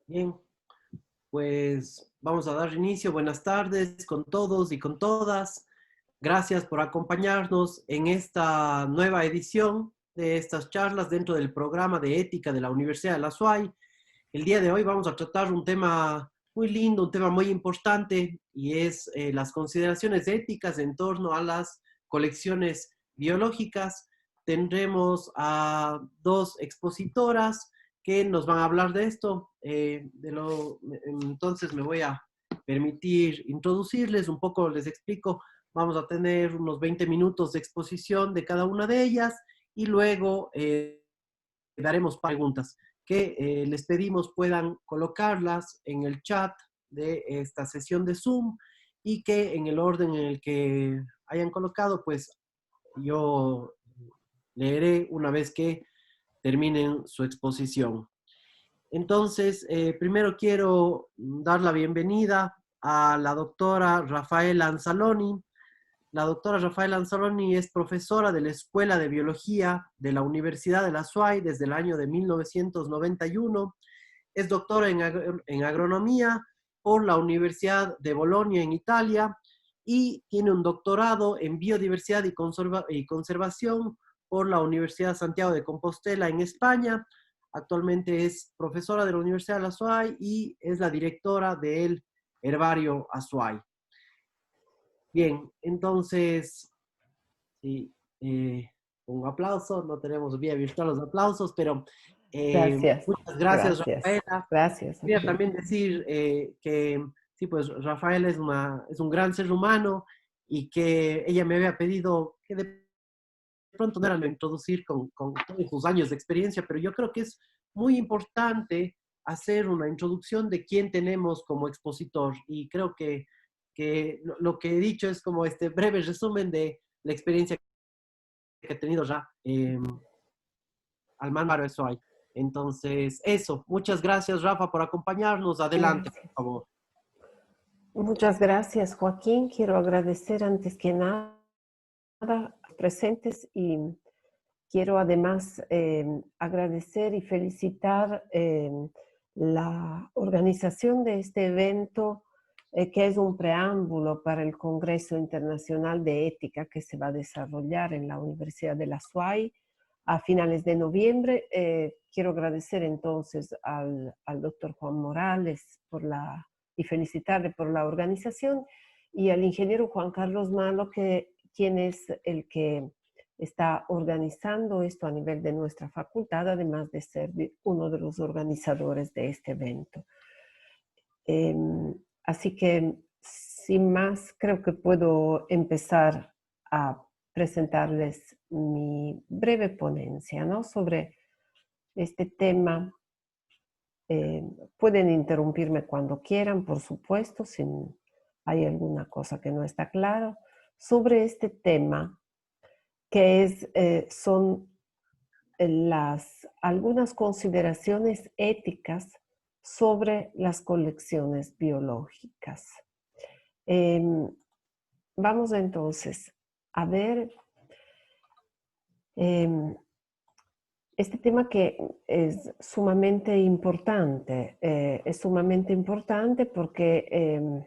Bien, pues vamos a dar inicio. Buenas tardes con todos y con todas. Gracias por acompañarnos en esta nueva edición de estas charlas dentro del programa de ética de la Universidad de la SUAY. El día de hoy vamos a tratar un tema muy lindo, un tema muy importante y es las consideraciones éticas en torno a las colecciones biológicas. Tendremos a dos expositoras que nos van a hablar de esto. Entonces me voy a permitir introducirles un poco, les explico. Vamos a tener unos 20 minutos de exposición de cada una de ellas y luego daremos preguntas que les pedimos puedan colocarlas en el chat de esta sesión de Zoom y que en el orden en el que hayan colocado, pues yo leeré una vez que terminen su exposición. Entonces, primero quiero dar la bienvenida a la doctora Rafaela Anzaloni. La doctora Rafaela Anzaloni es profesora de la Escuela de Biología de la Universidad de la SUAY desde el año de 1991. Es doctora en agronomía por la Universidad de Bolonia en Italia y tiene un doctorado en biodiversidad y conservación por la Universidad Santiago de Compostela en España. Actualmente es profesora de la Universidad de la SUAY y es la directora del Herbario Azuay. Bien, entonces, sí, un aplauso, no tenemos vía virtual los aplausos, pero Gracias, muchas gracias, gracias, Rafaela. gracias. Quería también decir que, sí, pues Rafael es un gran ser humano y que ella me había pedido que de pronto no era lo introducir con todos sus años de experiencia, pero yo creo que es muy importante hacer una introducción de quién tenemos como expositor y creo que lo que he dicho es como este breve resumen de la experiencia que he tenido ya al Maro eso hay. Entonces, eso, muchas gracias Rafa por acompañarnos. Adelante, por Gracias. favor. Muchas gracias, Joaquín. Quiero agradecer antes que nada a los presentes y quiero además agradecer y felicitar la organización de este evento, que es un preámbulo para el Congreso Internacional de Ética que se va a desarrollar en la Universidad de la SUAY a finales de noviembre. Quiero agradecer entonces al doctor Juan Morales y felicitarle por la organización y al ingeniero Juan Carlos Malo, quien es el que está organizando esto a nivel de nuestra facultad, además de ser uno de los organizadores de este evento. Así que, sin más, creo que puedo empezar a presentarles mi breve ponencia, ¿no?, sobre este tema. Pueden interrumpirme cuando quieran, por supuesto, si hay alguna cosa que no está clara sobre este tema, que son algunas consideraciones éticas sobre las colecciones biológicas. Vamos entonces a ver este tema, que es sumamente importante. Es sumamente importante porque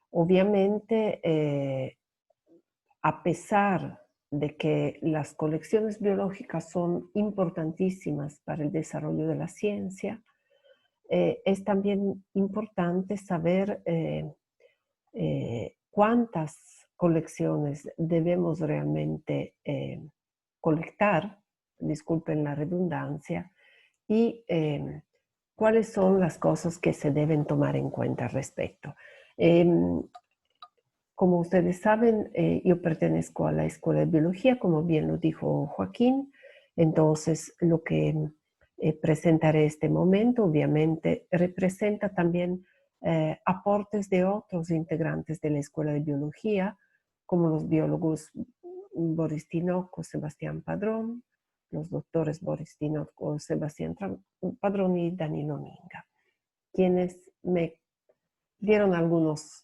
obviamente a pesar de que las colecciones biológicas son importantísimas para el desarrollo de la ciencia, es también importante saber cuántas colecciones debemos realmente colectar, disculpen la redundancia, y cuáles son las cosas que se deben tomar en cuenta al respecto. Como ustedes saben, yo pertenezco a la Escuela de Biología, como bien lo dijo Joaquín. Entonces, lo que presentaré este momento, obviamente, representa también aportes de otros integrantes de la Escuela de Biología, como los biólogos Boris Tinoco, Sebastián Padrón, los doctores Boris Tinoco, Sebastián Padrón y Danilo Minga, quienes me dieron algunas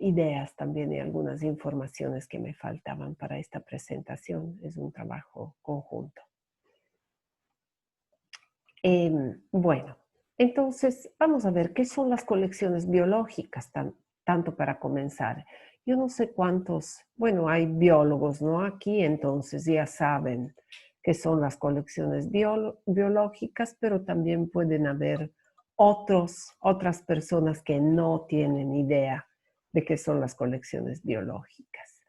ideas también y algunas informaciones que me faltaban para esta presentación. Es un trabajo conjunto. Bueno, Entonces, vamos a ver qué son las colecciones biológicas, tanto para comenzar. Yo no sé cuántos, bueno, hay biólogos, ¿no? Aquí, entonces ya saben qué son las colecciones biológicas, pero también pueden haber otras personas que no tienen idea de qué son las colecciones biológicas.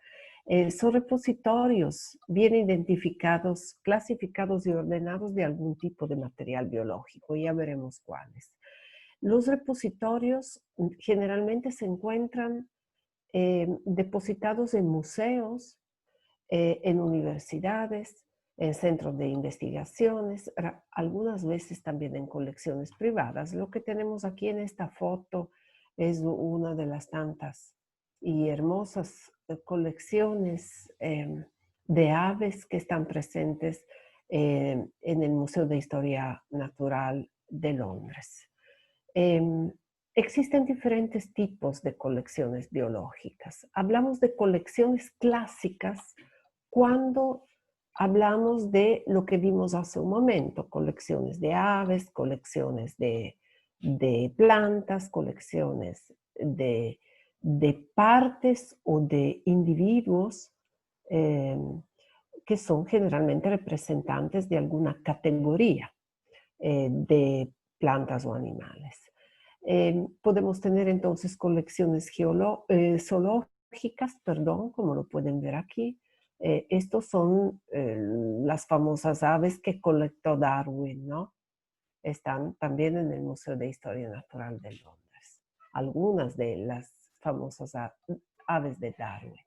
Son repositorios bien identificados, clasificados y ordenados de algún tipo de material biológico. Ya veremos cuáles. Los repositorios generalmente se encuentran depositados en museos, en universidades, en centros de investigaciones, algunas veces también en colecciones privadas. Lo que tenemos aquí en esta foto es una de las tantas y hermosas colecciones de aves que están presentes en el Museo de Historia Natural de Londres. Existen diferentes tipos de colecciones biológicas. Hablamos de colecciones clásicas cuando hablamos de lo que vimos hace un momento, colecciones de aves, colecciones de plantas, colecciones de partes o de individuos eh, que son generalmente representantes de alguna categoría de plantas o animales. Podemos tener entonces colecciones zoológicas, perdón, como lo pueden ver aquí. Estos son las famosas aves que colectó Darwin, ¿no? Están también en el Museo de Historia Natural de Londres. Algunas de las famosas aves de Darwin.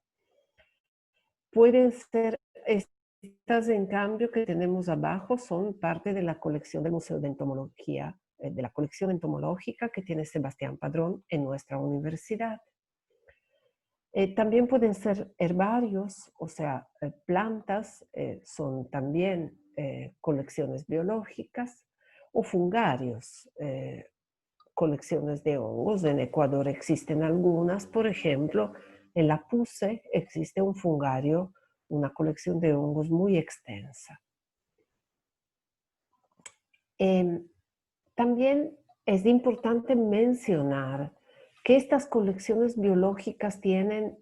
Pueden ser estas, en cambio, que tenemos abajo, son parte de la colección del Museo de Entomología, de la colección entomológica que tiene Sebastián Padrón en nuestra universidad. También pueden ser herbarios, o sea, plantas, son también colecciones biológicas, o fungarios, colecciones de hongos. En Ecuador existen algunas, por ejemplo, en la PUCE existe un fungario, una colección de hongos muy extensa. También es importante mencionar que estas colecciones biológicas tienen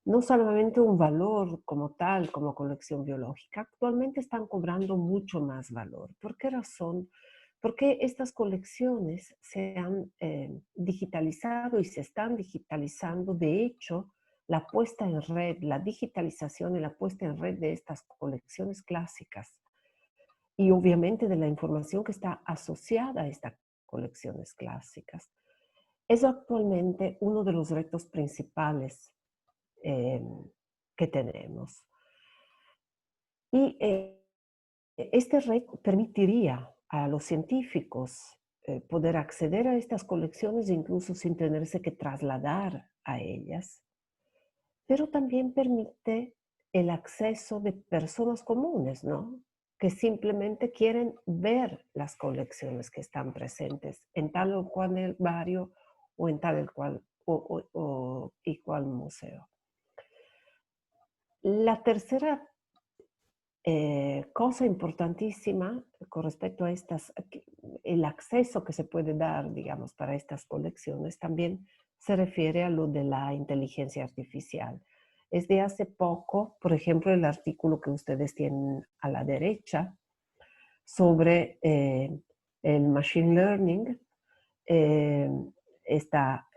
no solamente un valor como tal, como colección biológica, actualmente están cobrando mucho más valor. ¿Por qué razón? Porque estas colecciones se han digitalizado y se están digitalizando. De hecho, la puesta en red, la digitalización y la puesta en red de estas colecciones clásicas y obviamente de la información que está asociada a estas colecciones clásicas, es actualmente uno de los retos principales que tenemos. Y este reto permitiría a los científicos poder acceder a estas colecciones incluso sin tenerse que trasladar a ellas, pero también permite el acceso de personas comunes, ¿no? Que simplemente quieren ver las colecciones que están presentes en tal o cual herbario o en tal y cual museo. La tercera cosa importantísima con respecto a el acceso que se puede dar, digamos, para estas colecciones también se refiere a lo de la inteligencia artificial. Es de hace poco, por ejemplo, el artículo que ustedes tienen a la derecha sobre el machine learning, esta,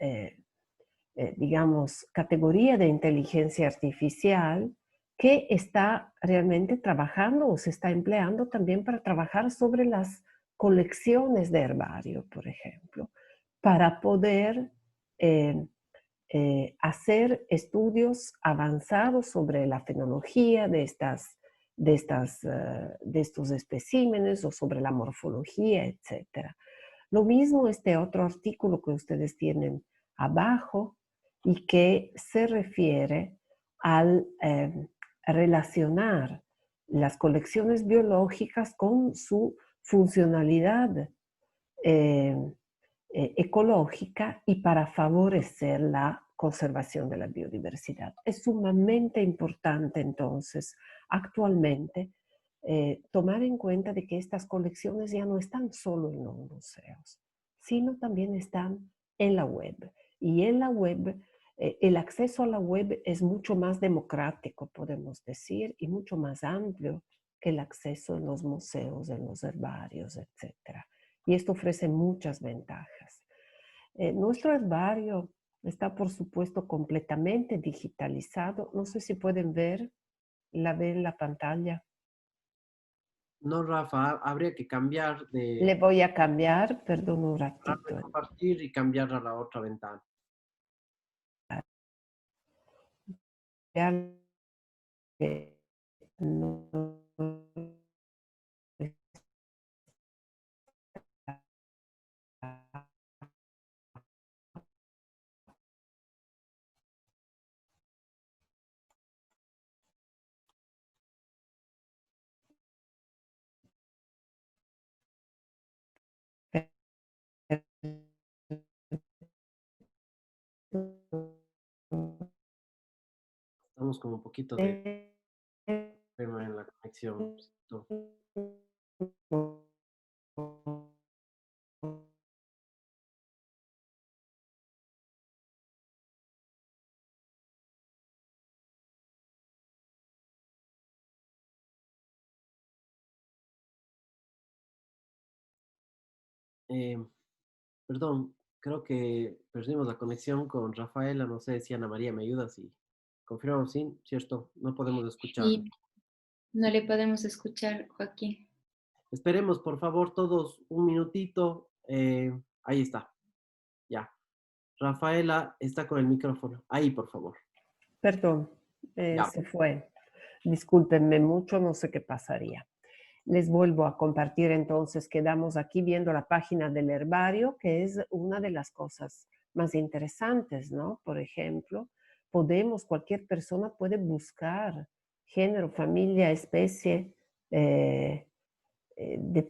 digamos, categoría de inteligencia artificial que está realmente trabajando o se está empleando también para trabajar sobre las colecciones de herbario, por ejemplo, para poder hacer estudios avanzados sobre la fenología de estos especímenes o sobre la morfología, etc. Lo mismo este otro artículo que ustedes tienen abajo y que se refiere al relacionar las colecciones biológicas con su funcionalidad ecológica y para favorecer la conservación de la biodiversidad. Es sumamente importante entonces actualmente tomar en cuenta de que estas colecciones ya no están solo en los museos, sino también están en la web. Y en la web, el acceso a la web es mucho más democrático, podemos decir, y mucho más amplio que el acceso en los museos, en los herbarios, etc. Y esto ofrece muchas ventajas. Nuestro herbario está, por supuesto, completamente digitalizado. No sé si pueden ver, la ven en la pantalla. No, Rafa, habría que cambiar Le de voy a cambiar, perdón un ratito. compartir y cambiar a la otra ventana. Ya no Estamos con un poquito de problema en la conexión. Eh, Perdón, creo que perdimos la conexión con Rafaela. No sé si Ana María me ayuda. Si confirmamos, sí, cierto, no podemos escucharlo. Y no le podemos escuchar, Joaquín. Esperemos, por favor, todos un minutito. Ahí está, ya. Rafaela está con el micrófono. Ahí, por favor. Perdón, Ya. se fue. Discúlpenme mucho, no sé qué pasaría. Les vuelvo a compartir entonces, quedamos aquí viendo la página del herbario, que es una de las cosas más interesantes, ¿no? Por ejemplo, cualquier persona puede buscar género, familia, especie de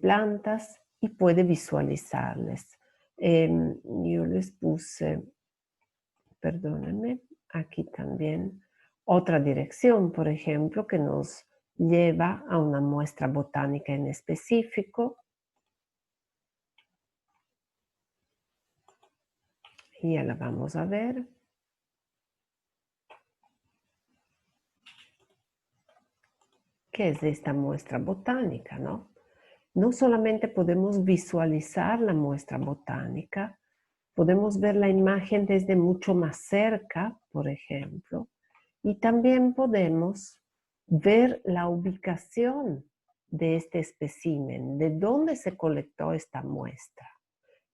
plantas y puede visualizarles. Yo les puse, perdónenme, aquí también otra dirección, por ejemplo, que nos lleva a una muestra botánica en específico. Y ya la vamos a ver. ¿Qué es esta muestra botánica, no? No solamente podemos visualizar la muestra botánica, podemos ver la imagen desde mucho más cerca, por ejemplo, y también podemos ver la ubicación de este espécimen, de dónde se colectó esta muestra.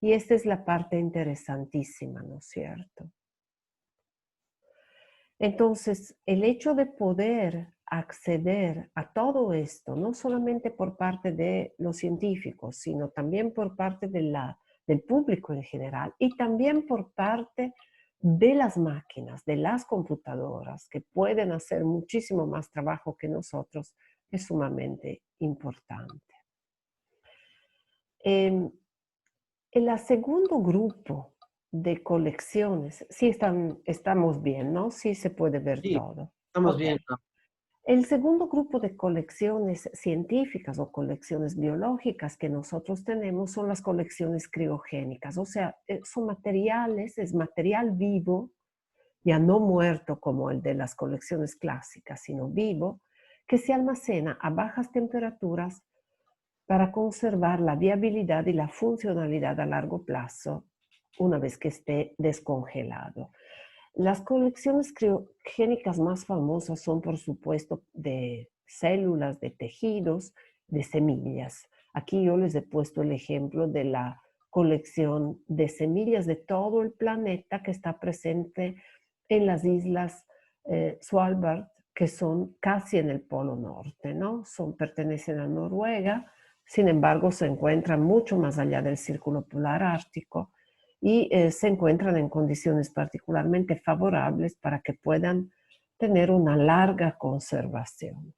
Y esta es la parte interesantísima, ¿no es cierto? Entonces, el hecho de poder acceder a todo esto, no solamente por parte de los científicos, sino también por parte del público en general y también por parte de las máquinas, de las computadoras, que pueden hacer muchísimo más trabajo que nosotros, es sumamente importante. El segundo grupo de colecciones, sí estamos bien, ¿no? Sí se puede ver Sí, todo. estamos Ok. bien. El segundo grupo de colecciones científicas o colecciones biológicas que nosotros tenemos son las colecciones criogénicas, o sea, son materiales, es material vivo, ya no muerto como el de las colecciones clásicas, sino vivo, que se almacena a bajas temperaturas para conservar la viabilidad y la funcionalidad a largo plazo una vez que esté descongelado. Las colecciones criogénicas más famosas son, por supuesto, de células, de tejidos, de semillas. Aquí yo les he puesto el ejemplo de la colección de semillas de todo el planeta que está presente en las islas Svalbard, que son casi en el Polo Norte, ¿no? Pertenecen a Noruega, sin embargo se encuentran mucho más allá del Círculo Polar Ártico y se encuentran en condiciones particularmente favorables para que puedan tener una larga conservación.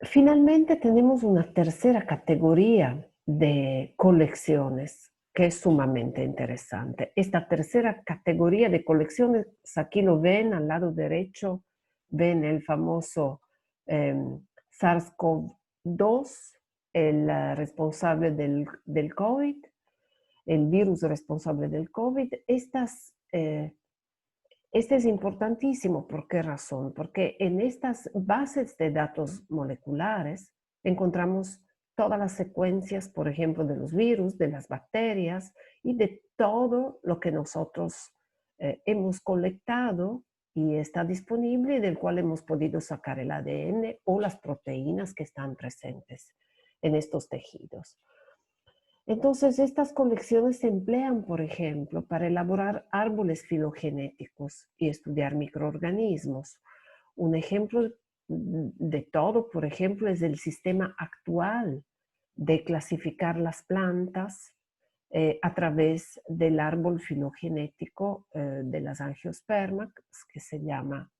Finalmente tenemos una tercera categoría de colecciones que es sumamente interesante. Esta tercera categoría de colecciones, aquí lo ven al lado derecho ven el famoso SARS-CoV-2, el responsable del COVID, el virus responsable del COVID. Este es importantísimo. ¿Por qué razón? Porque en estas bases de datos moleculares encontramos todas las secuencias, por ejemplo, de los virus, de las bacterias y de todo lo que nosotros hemos colectado y está disponible y del cual hemos podido sacar el ADN o las proteínas que están presentes en estos tejidos. Entonces, estas colecciones se emplean, por ejemplo, para elaborar árboles filogenéticos y estudiar microorganismos. Un ejemplo de todo, por ejemplo, es el sistema actual de clasificar las plantas a través del árbol filogenético de las angiospermas, que se llama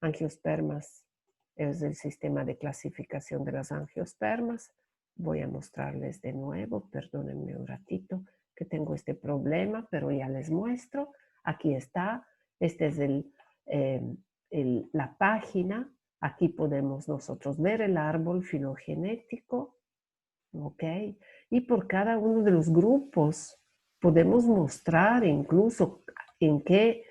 angiospermas, es el sistema de clasificación de las angiospermas. Voy a mostrarles de nuevo, perdónenme un ratito que tengo este problema, pero ya les muestro. Aquí está, esta es la página. Aquí podemos nosotros ver el árbol filogenético, ¿ok? Y por cada uno de los grupos podemos mostrar incluso en qué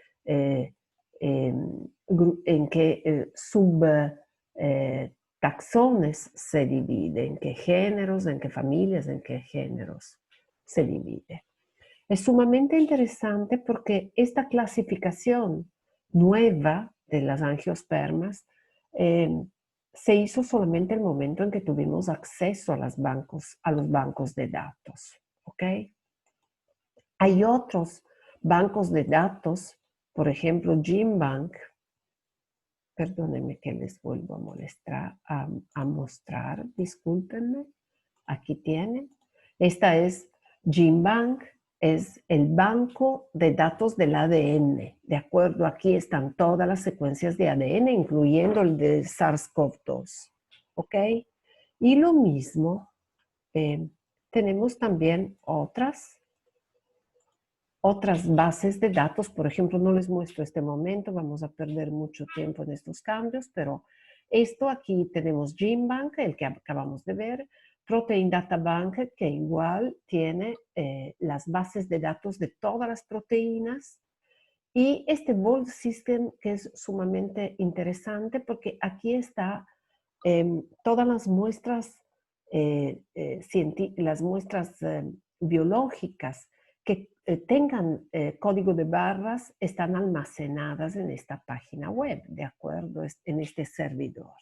taxones se divide, en qué géneros, en qué familias, en qué géneros se divide. Es sumamente interesante porque esta clasificación nueva de las angiospermas se hizo solamente el momento en que tuvimos acceso a los bancos de datos, ¿ok? Hay otros bancos de datos, por ejemplo, GenBank. Perdónenme que les vuelvo a mostrar, discúlpenme. Aquí tienen. Esta es GenBank, es el banco de datos del ADN. De acuerdo, aquí están todas las secuencias de ADN, incluyendo el de SARS-CoV-2. ¿Ok? Y lo mismo, tenemos también otras bases de datos. Por ejemplo, no les muestro este momento, vamos a perder mucho tiempo en estos cambios, pero esto aquí tenemos GenBank, el que acabamos de ver, Protein Data Bank, que igual tiene las bases de datos de todas las proteínas, y este Vault System, que es sumamente interesante porque aquí está todas las muestras, biológicas que tengan código de barras están almacenadas en esta página web, ¿de acuerdo? En este servidor.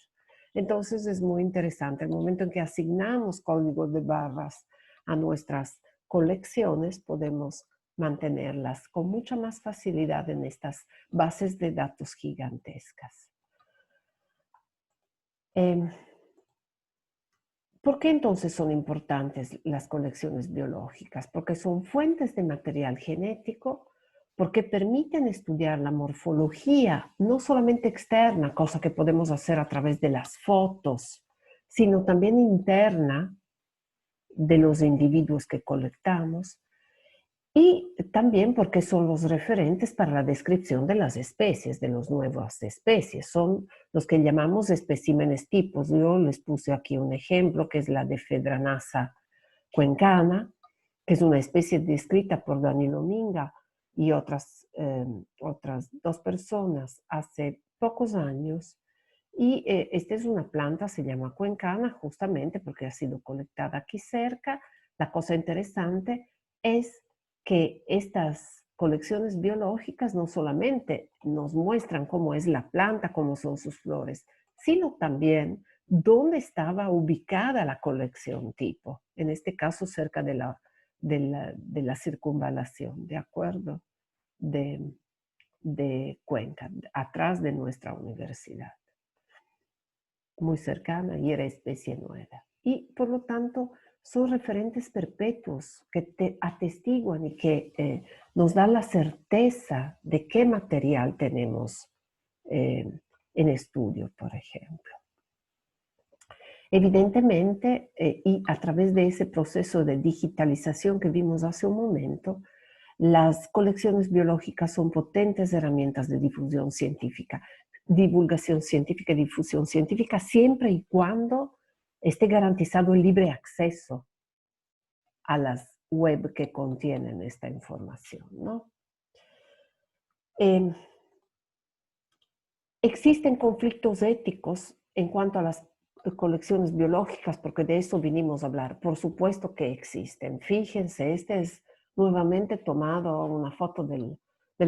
Entonces es muy interesante. El momento en que asignamos códigos de barras a nuestras colecciones, podemos mantenerlas con mucha más facilidad en estas bases de datos gigantescas. ¿Por qué entonces son importantes las colecciones biológicas? Porque son fuentes de material genético, porque permiten estudiar la morfología, no solamente externa, cosa que podemos hacer a través de las fotos, sino también interna de los individuos que colectamos, y también porque son los referentes para la descripción de las especies, de las nuevas especies. Son los que llamamos especímenes tipos. Yo les puse aquí un ejemplo, que es la de Fedranasa cuencana, que es una especie descrita por Danilo Minga y otras 2 personas hace pocos años. Y esta es una planta, se llama cuencana, justamente porque ha sido colectada aquí cerca. La cosa interesante es que estas colecciones biológicas no solamente nos muestran cómo es la planta, cómo son sus flores, sino también dónde estaba ubicada la colección tipo, en este caso cerca de la circunvalación, ¿de acuerdo? De Cuenca, atrás de nuestra universidad, muy cercana, y era especie nueva. Y por lo tanto son referentes perpetuos que te atestiguan y que nos dan la certeza de qué material tenemos en estudio, por ejemplo. Evidentemente, y a través de ese proceso de digitalización que vimos hace un momento, las colecciones biológicas son potentes herramientas de difusión científica. divulgación científica y difusión científica siempre y cuando esté garantizado el libre acceso a las web que contienen esta información, ¿no? Existen conflictos éticos en cuanto a las colecciones biológicas, porque de eso vinimos a hablar. Por supuesto que existen. Fíjense, este es nuevamente tomado una foto del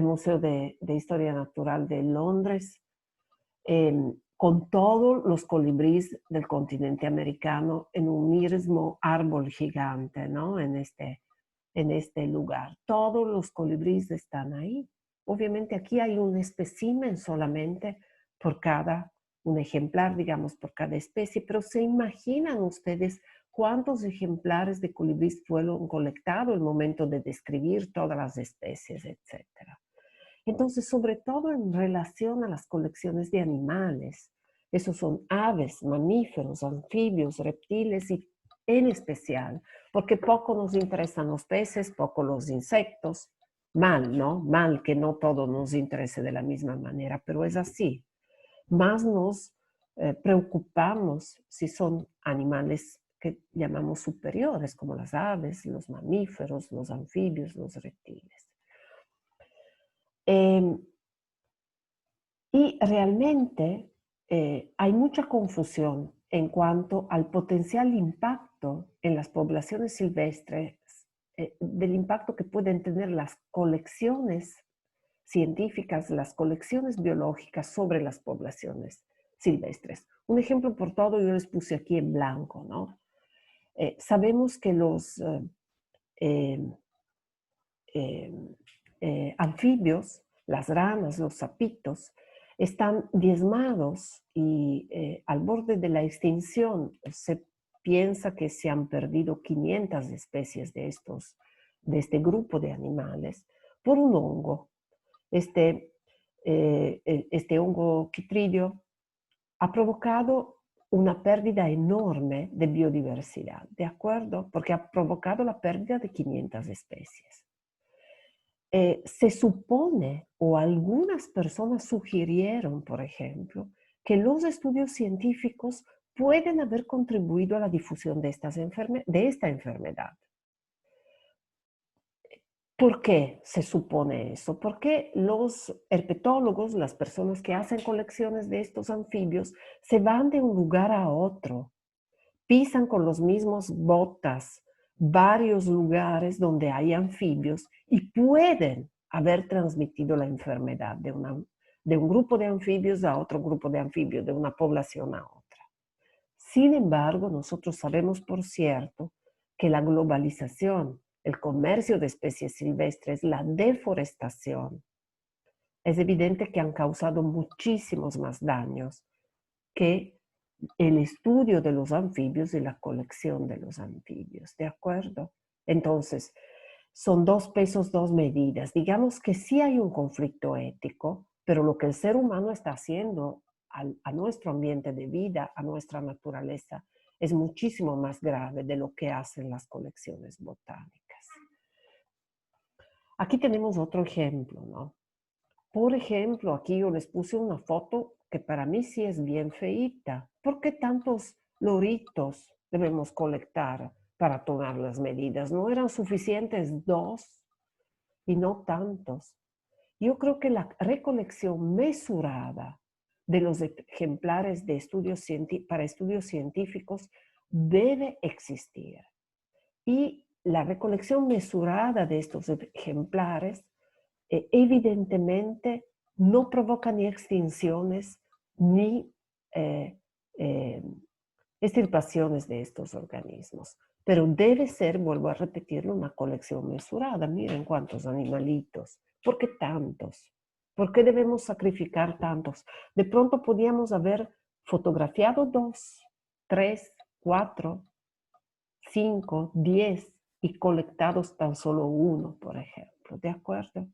Museo de Historia Natural de Londres, con todos los colibríes del continente americano en un mismo árbol gigante, ¿no? En este lugar. Todos los colibríes están ahí. Obviamente aquí hay un espécimen solamente por un ejemplar, digamos, por cada especie, pero ¿se imaginan ustedes cuántos ejemplares de colibríes fueron colectados en el momento de describir todas las especies, etcétera? Entonces, sobre todo en relación a las colecciones de animales, esos son aves, mamíferos, anfibios, reptiles y en especial, porque poco nos interesan los peces, poco los insectos. Mal, ¿no? Mal que no todo nos interese de la misma manera, pero es así. Más nos preocupamos si son animales que llamamos superiores, como las aves, los mamíferos, los anfibios, los reptiles. Y realmente hay mucha confusión en cuanto al potencial impacto en las poblaciones silvestres, del impacto que pueden tener las colecciones científicas, las colecciones biológicas sobre las poblaciones silvestres. Un ejemplo por todo yo les puse aquí en blanco, ¿no? Sabemos que los anfibios, las ranas, los sapitos, están diezmados y al borde de la extinción. Se piensa que se han perdido 500 especies de este grupo de animales por un hongo. Este hongo Chytridium ha provocado una pérdida enorme de biodiversidad, ¿de acuerdo? Porque ha provocado la pérdida de 500 especies. Se supone, o algunas personas sugirieron, por ejemplo, que los estudios científicos pueden haber contribuido a la difusión de esta enfermedad. ¿Por qué se supone eso? Porque los herpetólogos, las personas que hacen colecciones de estos anfibios, se van de un lugar a otro, pisan con los mismos botas varios lugares donde hay anfibios y pueden haber transmitido la enfermedad de un grupo de anfibios a otro grupo de anfibios, de una población a otra. Sin embargo, nosotros sabemos por cierto que la globalización, el comercio de especies silvestres, la deforestación, es evidente que han causado muchísimos más daños que el estudio de los anfibios y la colección de los anfibios, ¿de acuerdo? Entonces, son dos pesos, dos medidas. Digamos que sí hay un conflicto ético, pero lo que el ser humano está haciendo a nuestro ambiente de vida, a nuestra naturaleza, es muchísimo más grave de lo que hacen las colecciones botánicas. Aquí tenemos otro ejemplo, ¿no? Por ejemplo, aquí yo les puse una foto que para mí sí es bien feíta. ¿Por qué tantos loritos debemos colectar para tomar las medidas? ¿No eran suficientes 2 y no tantos? Yo creo que la recolección mesurada de los ejemplares para estudios científicos debe existir. Y la recolección mesurada de estos ejemplares evidentemente no provoca ni extinciones ni extirpaciones de estos organismos. Pero debe ser, vuelvo a repetirlo, una colección mesurada. Miren cuántos animalitos. ¿Por qué tantos? ¿Por qué debemos sacrificar tantos? De pronto podíamos haber fotografiado 2, 3, 4, 5, 10 y colectados tan solo 1, por ejemplo. ¿De acuerdo?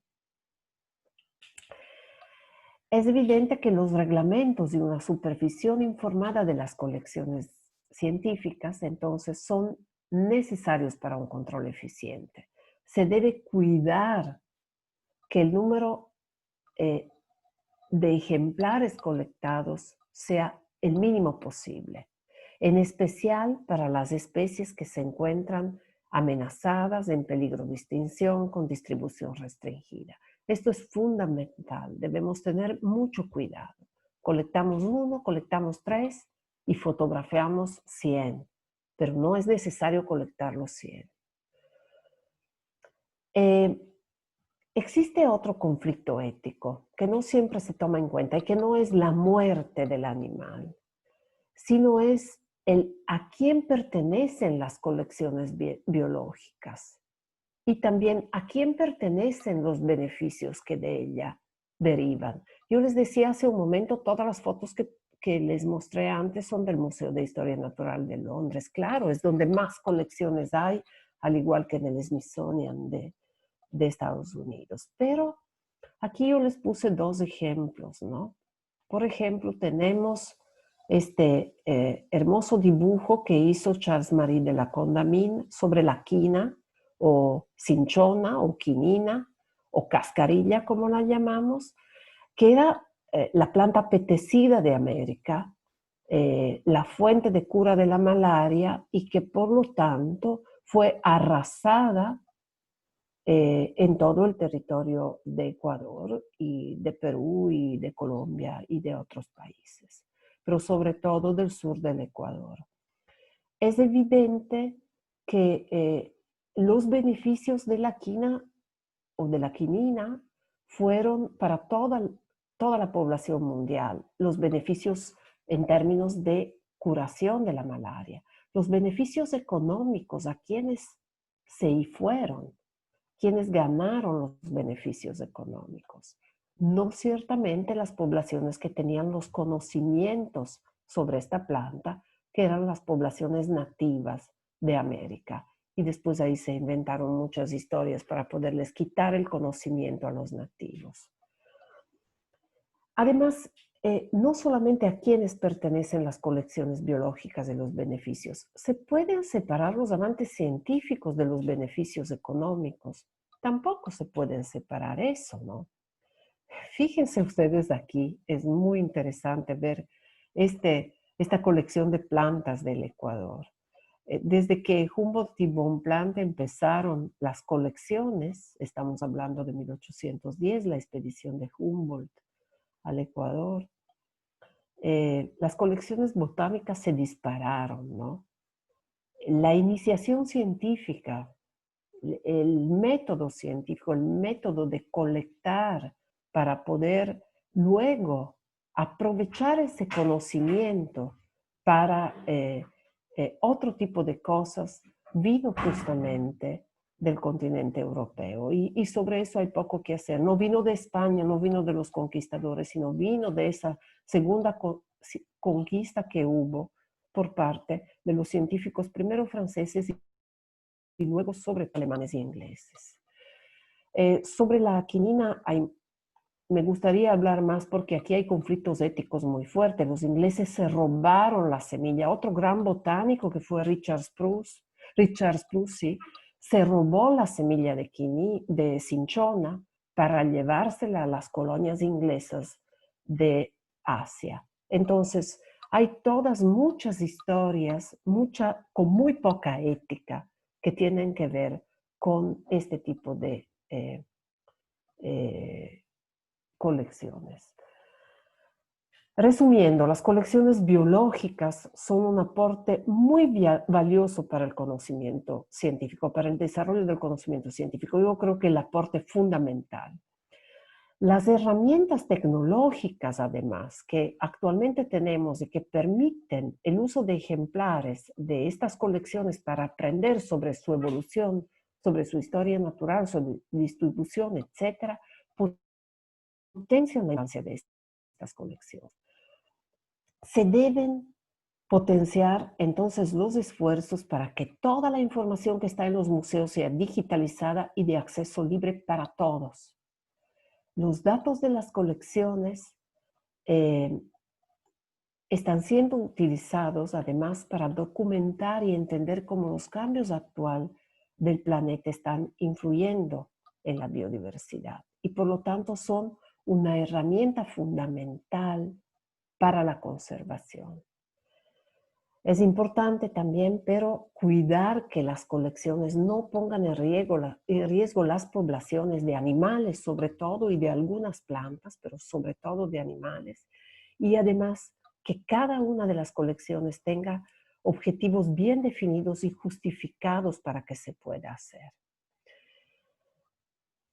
Es evidente que los reglamentos y una supervisión informada de las colecciones científicas entonces son necesarios para un control eficiente. Se debe cuidar que el número de ejemplares colectados sea el mínimo posible, en especial para las especies que se encuentran amenazadas, en peligro de extinción, con distribución restringida. Esto es fundamental, debemos tener mucho cuidado. Colectamos 1, colectamos 3 y fotografiamos 100, pero no es necesario colectar los 100. Existe otro conflicto ético que no siempre se toma en cuenta y que no es la muerte del animal, sino es el a quién pertenecen las colecciones biológicas y también a quién pertenecen los beneficios que de ella derivan. Yo les decía hace un momento, todas las fotos que les mostré antes son del Museo de Historia Natural de Londres. Claro, es donde más colecciones hay, al igual que en el Smithsonian de Estados Unidos. Pero aquí yo les puse 2 ejemplos, ¿no? Por ejemplo, tenemos este hermoso dibujo que hizo Charles-Marie de la Condamine sobre la quina, o cinchona, o quinina, o cascarilla, como la llamamos, que era la planta apetecida de América, la fuente de cura de la malaria y que por lo tanto fue arrasada en todo el territorio de Ecuador y de Perú y de Colombia y de otros países, pero sobre todo del sur del Ecuador. Es evidente que los beneficios de la quina o de la quinina fueron para toda la población mundial, los beneficios en términos de curación de la malaria, los beneficios económicos a quienes se fueron, quienes ganaron los beneficios económicos. No ciertamente las poblaciones que tenían los conocimientos sobre esta planta, que eran las poblaciones nativas de América. Y después ahí se inventaron muchas historias para poderles quitar el conocimiento a los nativos. Además, no solamente a quienes pertenecen las colecciones biológicas de los beneficios, se pueden separar los avances científicos de los beneficios económicos. Tampoco se pueden separar eso, ¿no? Fíjense ustedes aquí, es muy interesante ver esta colección de plantas del Ecuador. Desde que Humboldt y Bonpland empezaron las colecciones, estamos hablando de 1810, la expedición de Humboldt al Ecuador, las colecciones botánicas se dispararon, ¿no? La iniciación científica, el método científico, el método de colectar para poder luego aprovechar ese conocimiento para otro tipo de cosas, vino justamente del continente europeo. Y sobre eso hay poco que hacer. No vino de España, no vino de los conquistadores, sino vino de esa segunda conquista que hubo por parte de los científicos, primero franceses y luego sobre alemanes y ingleses. Sobre la quinina me gustaría hablar más porque aquí hay conflictos éticos muy fuertes. Los ingleses se robaron la semilla. Otro gran botánico que fue Richard Spruce, sí, se robó la semilla de cinchona para llevársela a las colonias inglesas de Asia. Entonces, hay muchas historias, con muy poca ética, que tienen que ver con este tipo de colecciones. Resumiendo, las colecciones biológicas son un aporte muy valioso para el conocimiento científico, para el desarrollo del conocimiento científico. Yo creo que el aporte fundamental. Las herramientas tecnológicas, además, que actualmente tenemos y que permiten el uso de ejemplares de estas colecciones para aprender sobre su evolución, sobre su historia natural, sobre distribución, etc., potencian la importancia de estas colecciones. Se deben potenciar entonces los esfuerzos para que toda la información que está en los museos sea digitalizada y de acceso libre para todos. Los datos de las colecciones están siendo utilizados además para documentar y entender cómo los cambios actuales del planeta están influyendo en la biodiversidad y por lo tanto son una herramienta fundamental para la conservación. Es importante también, pero cuidar que las colecciones no pongan en riesgo las poblaciones de animales, sobre todo, y de algunas plantas, pero sobre todo de animales. Y además, que cada una de las colecciones tenga objetivos bien definidos y justificados para que se pueda hacer.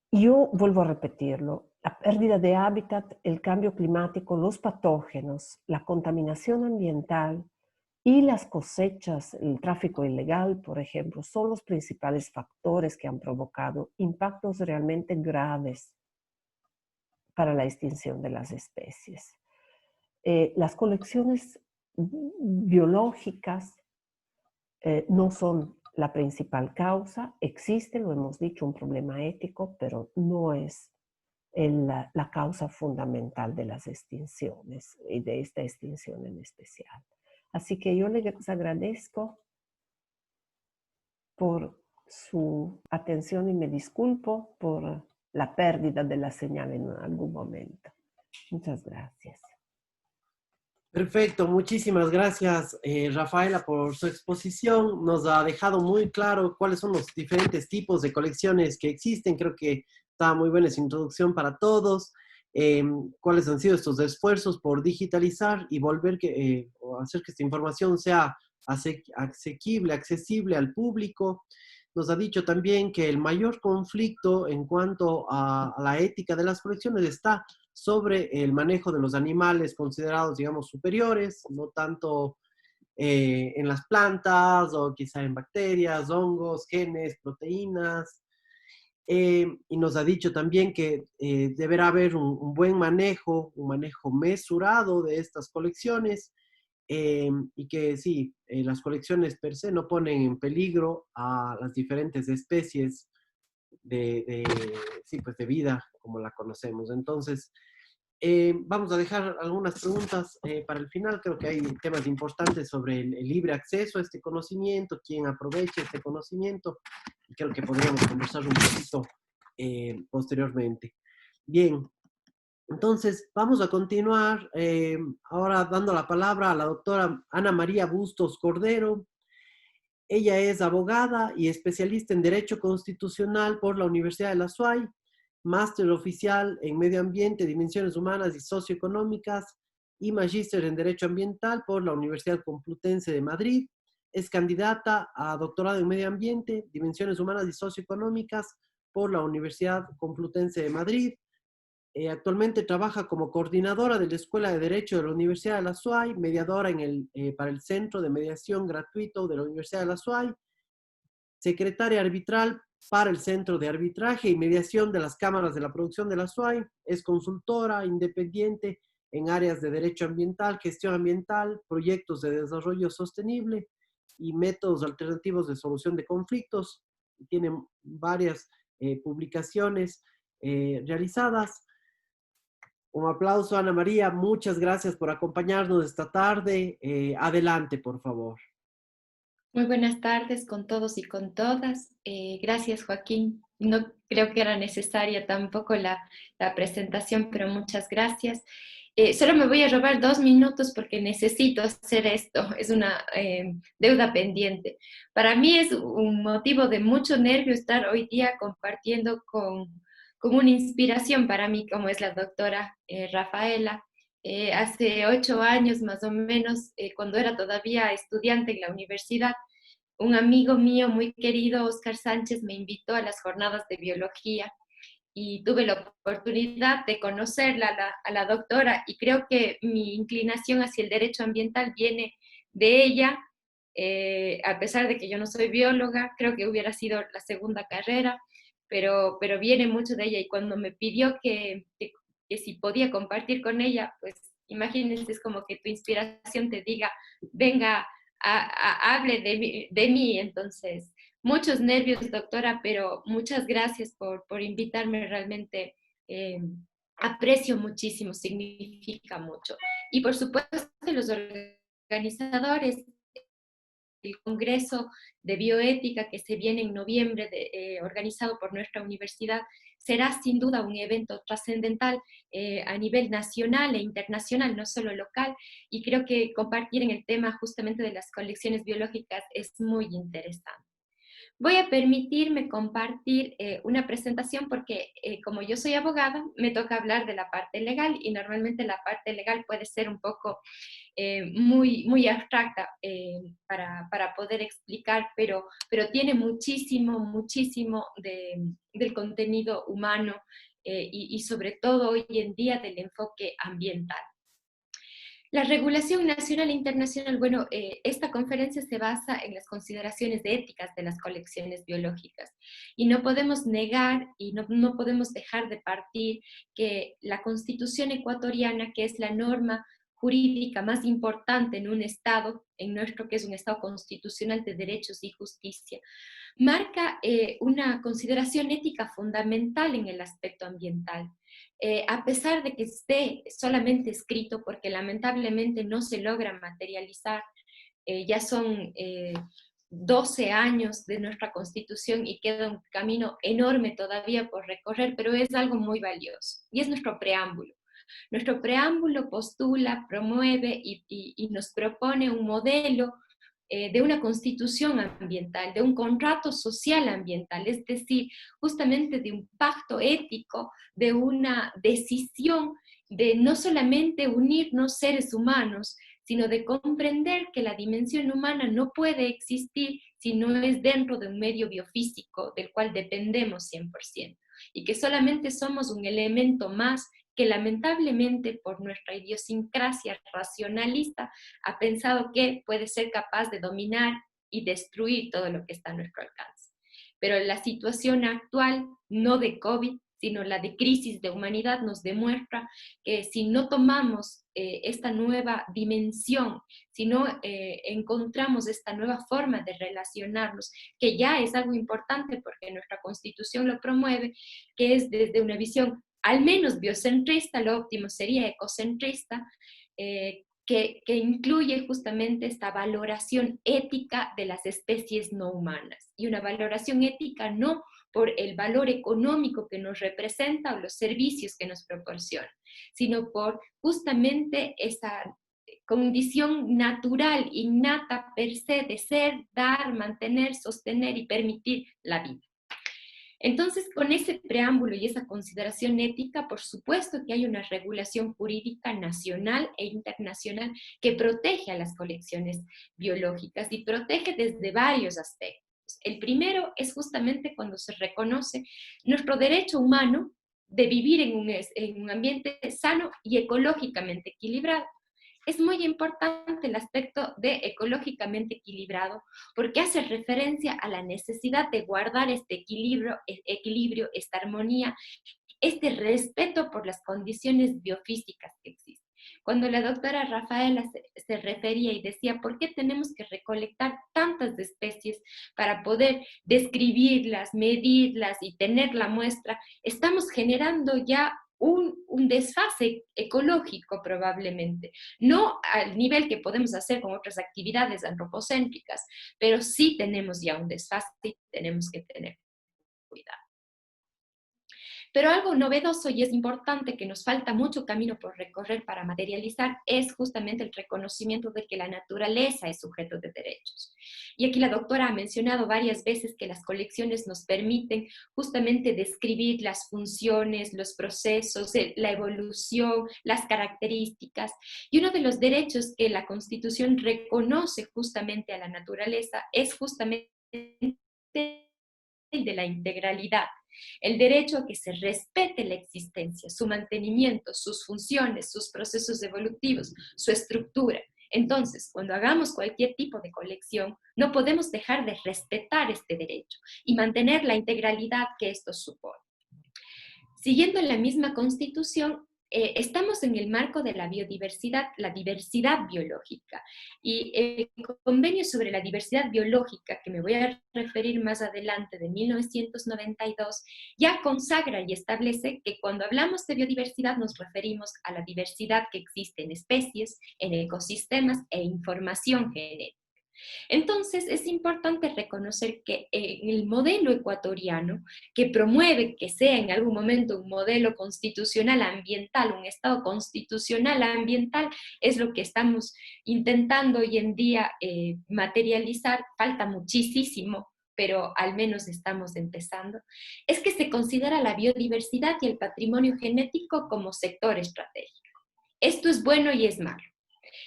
Yo vuelvo a repetirlo, la pérdida de hábitat, el cambio climático, los patógenos, la contaminación ambiental y las cosechas, el tráfico ilegal, por ejemplo, son los principales factores que han provocado impactos realmente graves para la extinción de las especies. Las colecciones biológicas no son la principal causa, existe, lo hemos dicho, un problema ético, pero no es la causa fundamental de las extinciones y de esta extinción en especial. Así que yo les agradezco por su atención y me disculpo por la pérdida de la señal en algún momento. Muchas gracias. Perfecto, muchísimas gracias Rafaela por su exposición. Nos ha dejado muy claro cuáles son los diferentes tipos de colecciones que existen. Creo que está muy buena esa introducción para todos. Cuáles han sido estos esfuerzos por digitalizar y volver o hacer que esta información sea asequible, accesible al público. Nos ha dicho también que el mayor conflicto en cuanto a la ética de las colecciones está sobre el manejo de los animales considerados, digamos, superiores, no tanto en las plantas o quizá en bacterias, hongos, genes, proteínas. Y nos ha dicho también que deberá haber un buen manejo, un manejo mesurado de estas colecciones y que sí, las colecciones per se no ponen en peligro a las diferentes especies sí, pues de vida como la conocemos. Entonces, vamos a dejar algunas preguntas para el final. Creo que hay temas importantes sobre el libre acceso a este conocimiento, quién aprovecha este conocimiento, y creo que podríamos conversar un poquito posteriormente. Bien, entonces vamos a continuar ahora dando la palabra a la doctora Ana María Bustos Cordero. Ella es abogada y especialista en Derecho Constitucional por la Universidad de la SUAY, máster oficial en Medio Ambiente, Dimensiones Humanas y Socioeconómicas y magíster en Derecho Ambiental por la Universidad Complutense de Madrid. Es candidata a doctorado en Medio Ambiente, Dimensiones Humanas y Socioeconómicas por la Universidad Complutense de Madrid. Actualmente trabaja como coordinadora de la Escuela de Derecho de la Universidad de la SUAY, mediadora para el Centro de Mediación Gratuito de la Universidad de la SUAY, secretaria arbitral para el Centro de Arbitraje y Mediación de las Cámaras de la Producción de la SUAY, es consultora independiente en áreas de derecho ambiental, gestión ambiental, proyectos de desarrollo sostenible y métodos alternativos de solución de conflictos. Tiene varias publicaciones realizadas. Un aplauso, Ana María. Muchas gracias por acompañarnos esta tarde. Adelante, por favor. Muy buenas tardes con todos y con todas. Gracias, Joaquín. No creo que era necesaria tampoco la presentación, pero muchas gracias. Solo me voy a robar 2 minutos porque necesito hacer esto. Es una deuda pendiente. Para mí es un motivo de mucho nervio estar hoy día compartiendo con una inspiración para mí, como es la doctora Rafaela. Hace 8 años más o menos, cuando era todavía estudiante en la universidad, un amigo mío muy querido, Oscar Sánchez, me invitó a las jornadas de biología y tuve la oportunidad de conocerla a la doctora, y creo que mi inclinación hacia el derecho ambiental viene de ella. A pesar de que yo no soy bióloga, creo que hubiera sido la segunda carrera, pero viene mucho de ella, y cuando me pidió que si podía compartir con ella, pues imagínense, es como que tu inspiración te diga, venga, hable de mí. Entonces, muchos nervios, doctora, pero muchas gracias por invitarme. Realmente aprecio muchísimo, significa mucho. Y por supuesto, los organizadores, el Congreso de Bioética que se viene en noviembre, organizado por nuestra universidad, será sin duda un evento trascendental a nivel nacional e internacional, no solo local, y creo que compartir en el tema justamente de las colecciones biológicas es muy interesante. Voy a permitirme compartir una presentación porque como yo soy abogada, me toca hablar de la parte legal y normalmente la parte legal puede ser un poco muy abstracta para poder explicar, pero tiene muchísimo del contenido humano y sobre todo hoy en día del enfoque ambiental. La regulación nacional e internacional, bueno, esta conferencia se basa en las consideraciones éticas de las colecciones biológicas y no podemos negar y no podemos dejar de partir que la Constitución ecuatoriana, que es la norma jurídica más importante en un Estado, en nuestro que es un Estado constitucional de derechos y justicia, marca una consideración ética fundamental en el aspecto ambiental. A pesar de que esté solamente escrito, porque lamentablemente no se logra materializar, ya son 12 años de nuestra Constitución y queda un camino enorme todavía por recorrer, pero es algo muy valioso, y es nuestro preámbulo. Nuestro preámbulo postula, promueve y nos propone un modelo de una constitución ambiental, de un contrato social ambiental, es decir, justamente de un pacto ético, de una decisión de no solamente unirnos seres humanos, sino de comprender que la dimensión humana no puede existir si no es dentro de un medio biofísico del cual dependemos 100%, y que solamente somos un elemento más que lamentablemente por nuestra idiosincrasia racionalista ha pensado que puede ser capaz de dominar y destruir todo lo que está a nuestro alcance. Pero la situación actual, no de COVID, sino la de crisis de humanidad, nos demuestra que si no tomamos esta nueva dimensión, si no encontramos esta nueva forma de relacionarnos, que ya es algo importante porque nuestra Constitución lo promueve, que es desde una visión al menos biocentrista, lo óptimo sería ecocentrista, que incluye justamente esta valoración ética de las especies no humanas, y una valoración ética no por el valor económico que nos representa o los servicios que nos proporciona, sino por justamente esa condición natural, innata per se de ser, dar, mantener, sostener y permitir la vida. Entonces, con ese preámbulo y esa consideración ética, por supuesto que hay una regulación jurídica nacional e internacional que protege a las colecciones biológicas y protege desde varios aspectos. El primero es justamente cuando se reconoce nuestro derecho humano de vivir en un ambiente sano y ecológicamente equilibrado. Es muy importante el aspecto de ecológicamente equilibrado porque hace referencia a la necesidad de guardar este equilibrio, esta armonía, este respeto por las condiciones biofísicas que existen. Cuando la doctora Rafaela se refería y decía, ¿por qué tenemos que recolectar tantas especies para poder describirlas, medirlas y tener la muestra? Estamos generando ya un desfase ecológico probablemente, no al nivel que podemos hacer con otras actividades antropocéntricas, pero sí tenemos ya un desfase y tenemos que tener cuidado. Pero algo novedoso y es importante que nos falta mucho camino por recorrer para materializar es justamente el reconocimiento de que la naturaleza es sujeto de derechos. Y aquí la doctora ha mencionado varias veces que las colecciones nos permiten justamente describir las funciones, los procesos, la evolución, las características. Y uno de los derechos que la Constitución reconoce justamente a la naturaleza es justamente el de la integralidad. El derecho a que se respete la existencia, su mantenimiento, sus funciones, sus procesos evolutivos, su estructura. Entonces, cuando hagamos cualquier tipo de colección, no podemos dejar de respetar este derecho y mantener la integralidad que esto supone. Siguiendo la misma Constitución, estamos en el marco de la biodiversidad, la diversidad biológica. Y el convenio sobre la diversidad biológica, que me voy a referir más adelante, de 1992, ya consagra y establece que cuando hablamos de biodiversidad nos referimos a la diversidad que existe en especies, en ecosistemas e información genética. Entonces, es importante reconocer que el modelo ecuatoriano, que promueve que sea en algún momento un modelo constitucional ambiental, un Estado constitucional ambiental, es lo que estamos intentando hoy en día materializar. Falta muchísimo, pero al menos estamos empezando, es que se considera la biodiversidad y el patrimonio genético como sector estratégico. Esto es bueno y es malo.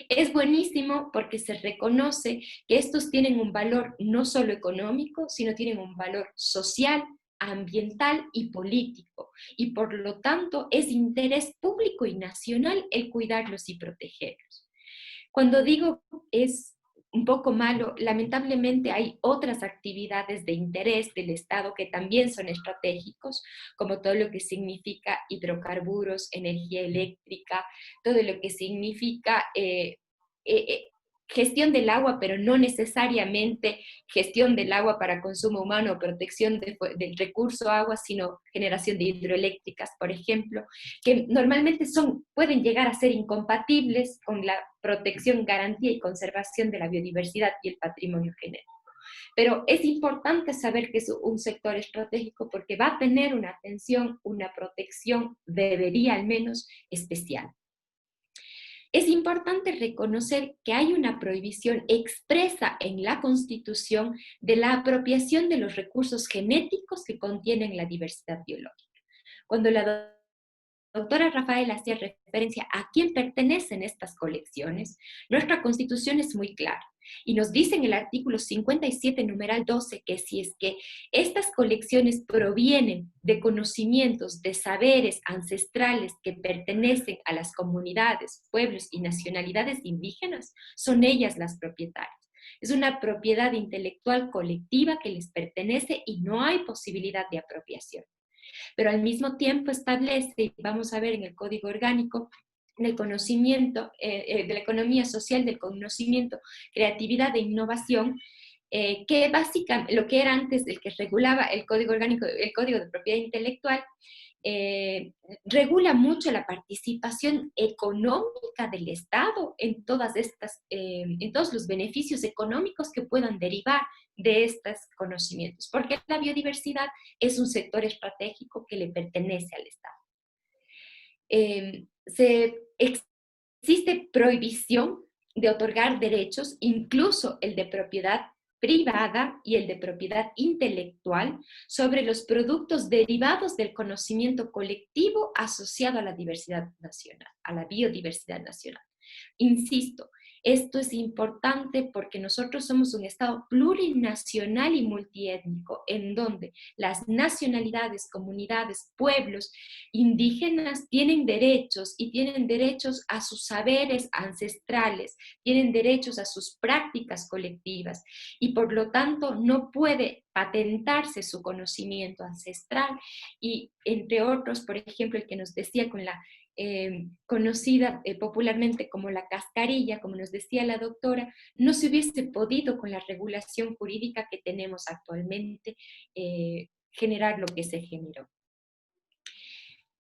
Es buenísimo porque se reconoce que estos tienen un valor no solo económico, sino tienen un valor social, ambiental y político. Y por lo tanto es interés público y nacional el cuidarlos y protegerlos. Cuando digo es un poco malo, lamentablemente hay otras actividades de interés del Estado que también son estratégicos, como todo lo que significa hidrocarburos, energía eléctrica, todo lo que significa gestión del agua, pero no necesariamente gestión del agua para consumo humano o protección del recurso agua, sino generación de hidroeléctricas, por ejemplo, que normalmente pueden llegar a ser incompatibles con la protección, garantía y conservación de la biodiversidad y el patrimonio genético. Pero es importante saber que es un sector estratégico porque va a tener una atención, una protección, debería al menos, especial. Es importante reconocer que hay una prohibición expresa en la Constitución de la apropiación de los recursos genéticos que contienen la diversidad biológica. Cuando la doctora Rafaela hacía referencia a quién pertenecen estas colecciones, nuestra Constitución es muy clara y nos dice en el artículo 57, numeral 12, que si es que estas colecciones provienen de conocimientos, de saberes ancestrales que pertenecen a las comunidades, pueblos y nacionalidades indígenas, son ellas las propietarias. Es una propiedad intelectual colectiva que les pertenece y no hay posibilidad de apropiación. Pero al mismo tiempo establece, y vamos a ver en el Código Orgánico del Conocimiento, de la Economía Social del Conocimiento, Creatividad e Innovación, que básicamente lo que era antes el que regulaba el Código Orgánico, el Código de Propiedad Intelectual, regula mucho la participación económica del Estado en en todos los beneficios económicos que puedan derivar de estos conocimientos, porque la biodiversidad es un sector estratégico que le pertenece al Estado. Existe prohibición de otorgar derechos, incluso el de propiedad privada y el de propiedad intelectual, sobre los productos derivados del conocimiento colectivo asociado a la diversidad nacional, a la biodiversidad nacional. Insisto, esto es importante porque nosotros somos un Estado plurinacional y multiétnico, en donde las nacionalidades, comunidades, pueblos indígenas tienen derechos y tienen derechos a sus saberes ancestrales, tienen derechos a sus prácticas colectivas y por lo tanto no puede patentarse su conocimiento ancestral y entre otros, por ejemplo, el que nos decía con la conocida popularmente como la cascarilla, como nos decía la doctora, no se hubiese podido con la regulación jurídica que tenemos actualmente generar lo que se generó.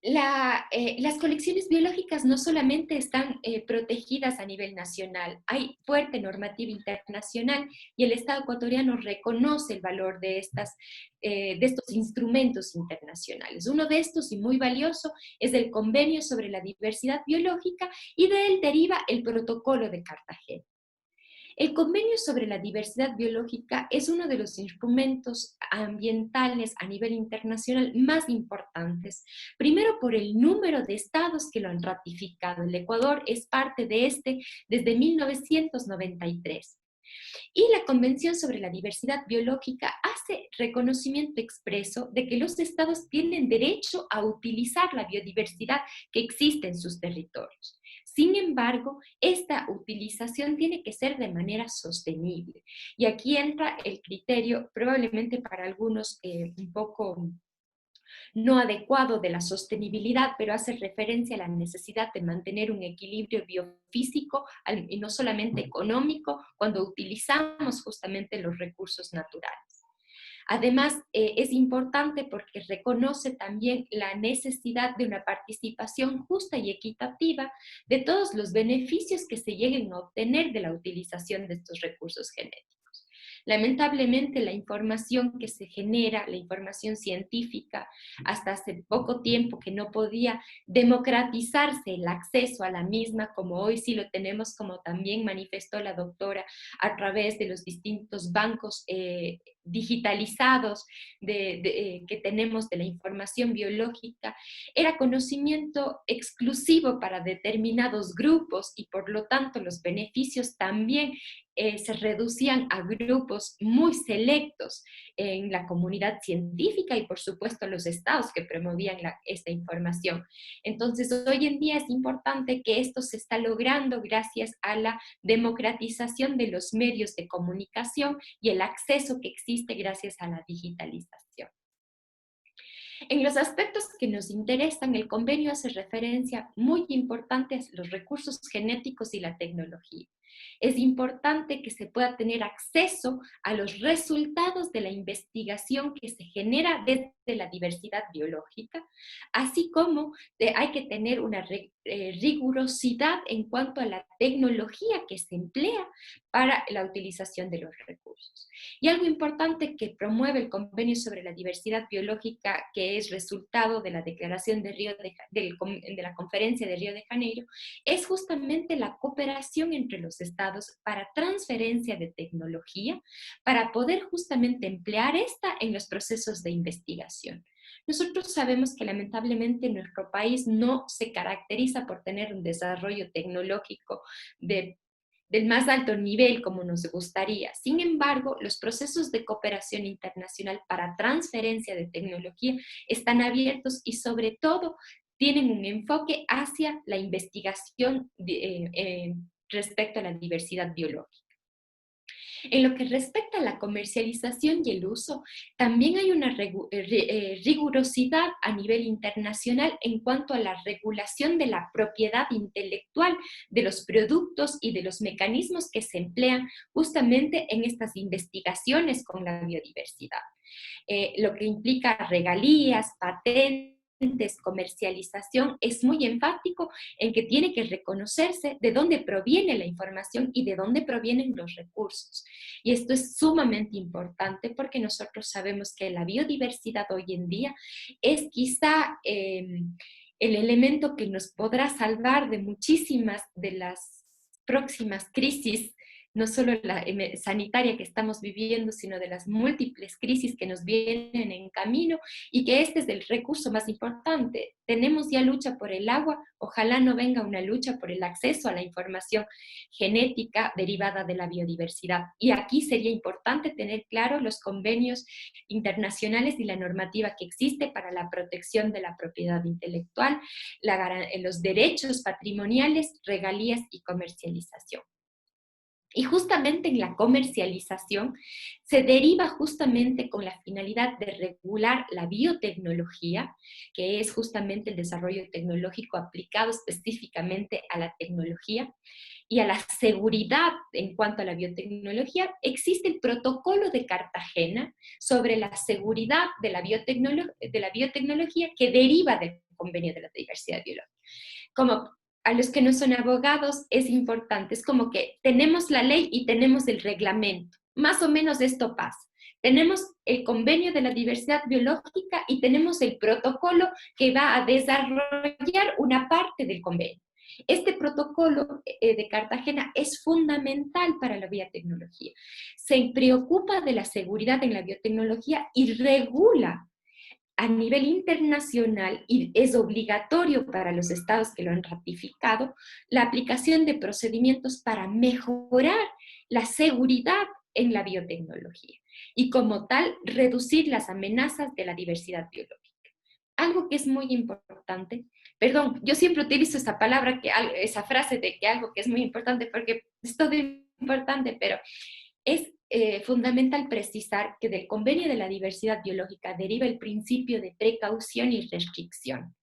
Las colecciones biológicas no solamente están protegidas a nivel nacional, hay fuerte normativa internacional y el Estado ecuatoriano reconoce el valor de estos instrumentos internacionales. Uno de estos, y muy valioso, es el Convenio sobre la Diversidad Biológica y de él deriva el Protocolo de Cartagena. El Convenio sobre la Diversidad Biológica es uno de los instrumentos ambientales a nivel internacional más importantes, primero por el número de estados que lo han ratificado. El Ecuador es parte de este desde 1993. Y la Convención sobre la Diversidad Biológica hace reconocimiento expreso de que los estados tienen derecho a utilizar la biodiversidad que existe en sus territorios. Sin embargo, esta utilización tiene que ser de manera sostenible. Y aquí entra el criterio, probablemente para algunos un poco no adecuado de la sostenibilidad, pero hace referencia a la necesidad de mantener un equilibrio biofísico y no solamente económico cuando utilizamos justamente los recursos naturales. Además, es importante porque reconoce también la necesidad de una participación justa y equitativa de todos los beneficios que se lleguen a obtener de la utilización de estos recursos genéticos. Lamentablemente, la información que se genera, la información científica, hasta hace poco tiempo que no podía democratizarse el acceso a la misma, como hoy sí lo tenemos, como también manifestó la doctora, a través de los distintos bancos digitalizados que tenemos de la información biológica, era conocimiento exclusivo para determinados grupos y por lo tanto los beneficios también se reducían a grupos muy selectos en la comunidad científica y por supuesto los estados que promovían esta información. Entonces hoy en día es importante que esto se está logrando gracias a la democratización de los medios de comunicación y el acceso que existe gracias a la digitalización. En los aspectos que nos interesan, el convenio hace referencia muy importante a los recursos genéticos y la tecnología. Es importante que se pueda tener acceso a los resultados de la investigación que se genera desde la diversidad biológica, así como hay que tener una rigurosidad en cuanto a la tecnología que se emplea para la utilización de los recursos. Y algo importante que promueve el Convenio sobre la Diversidad Biológica, que es resultado de la Declaración de la Conferencia de Río de Janeiro, es justamente la cooperación entre los estados para transferencia de tecnología, para poder justamente emplear esta en los procesos de investigación. Nosotros sabemos que lamentablemente nuestro país no se caracteriza por tener un desarrollo tecnológico del más alto nivel como nos gustaría. Sin embargo, los procesos de cooperación internacional para transferencia de tecnología están abiertos y sobre todo tienen un enfoque hacia la investigación respecto a la diversidad biológica. En lo que respecta a la comercialización y el uso, también hay una rigurosidad a nivel internacional en cuanto a la regulación de la propiedad intelectual de los productos y de los mecanismos que se emplean justamente en estas investigaciones con la biodiversidad. Lo que implica regalías, patentes, comercialización, es muy enfático en que tiene que reconocerse de dónde proviene la información y de dónde provienen los recursos. Y esto es sumamente importante porque nosotros sabemos que la biodiversidad hoy en día es quizá el elemento que nos podrá salvar de muchísimas de las próximas crisis, no solo la sanitaria que estamos viviendo, sino de las múltiples crisis que nos vienen en camino y que este es el recurso más importante. Tenemos ya lucha por el agua, ojalá no venga una lucha por el acceso a la información genética derivada de la biodiversidad. Y aquí sería importante tener claro los convenios internacionales y la normativa que existe para la protección de la propiedad intelectual, los derechos patrimoniales, regalías y comercialización. Y justamente en la comercialización se deriva justamente con la finalidad de regular la biotecnología, que es justamente el desarrollo tecnológico aplicado específicamente a la tecnología y a la seguridad en cuanto a la biotecnología. Existe el protocolo de Cartagena sobre la seguridad de la biotecnología que deriva del convenio de la diversidad biológica. Como a los que no son abogados es importante, es como que tenemos la ley y tenemos el reglamento, más o menos esto pasa. Tenemos el convenio de la diversidad biológica y tenemos el protocolo que va a desarrollar una parte del convenio. Este protocolo de Cartagena es fundamental para la biotecnología. Se preocupa de la seguridad en la biotecnología y regula a nivel internacional, y es obligatorio para los estados que lo han ratificado, la aplicación de procedimientos para mejorar la seguridad en la biotecnología y como tal reducir las amenazas de la diversidad biológica. Algo que es muy importante, perdón, yo siempre utilizo esa palabra, esa frase de que algo que es muy importante porque es todo importante, pero es fundamental precisar que del convenio de la diversidad biológica deriva el principio de precaución y restricción.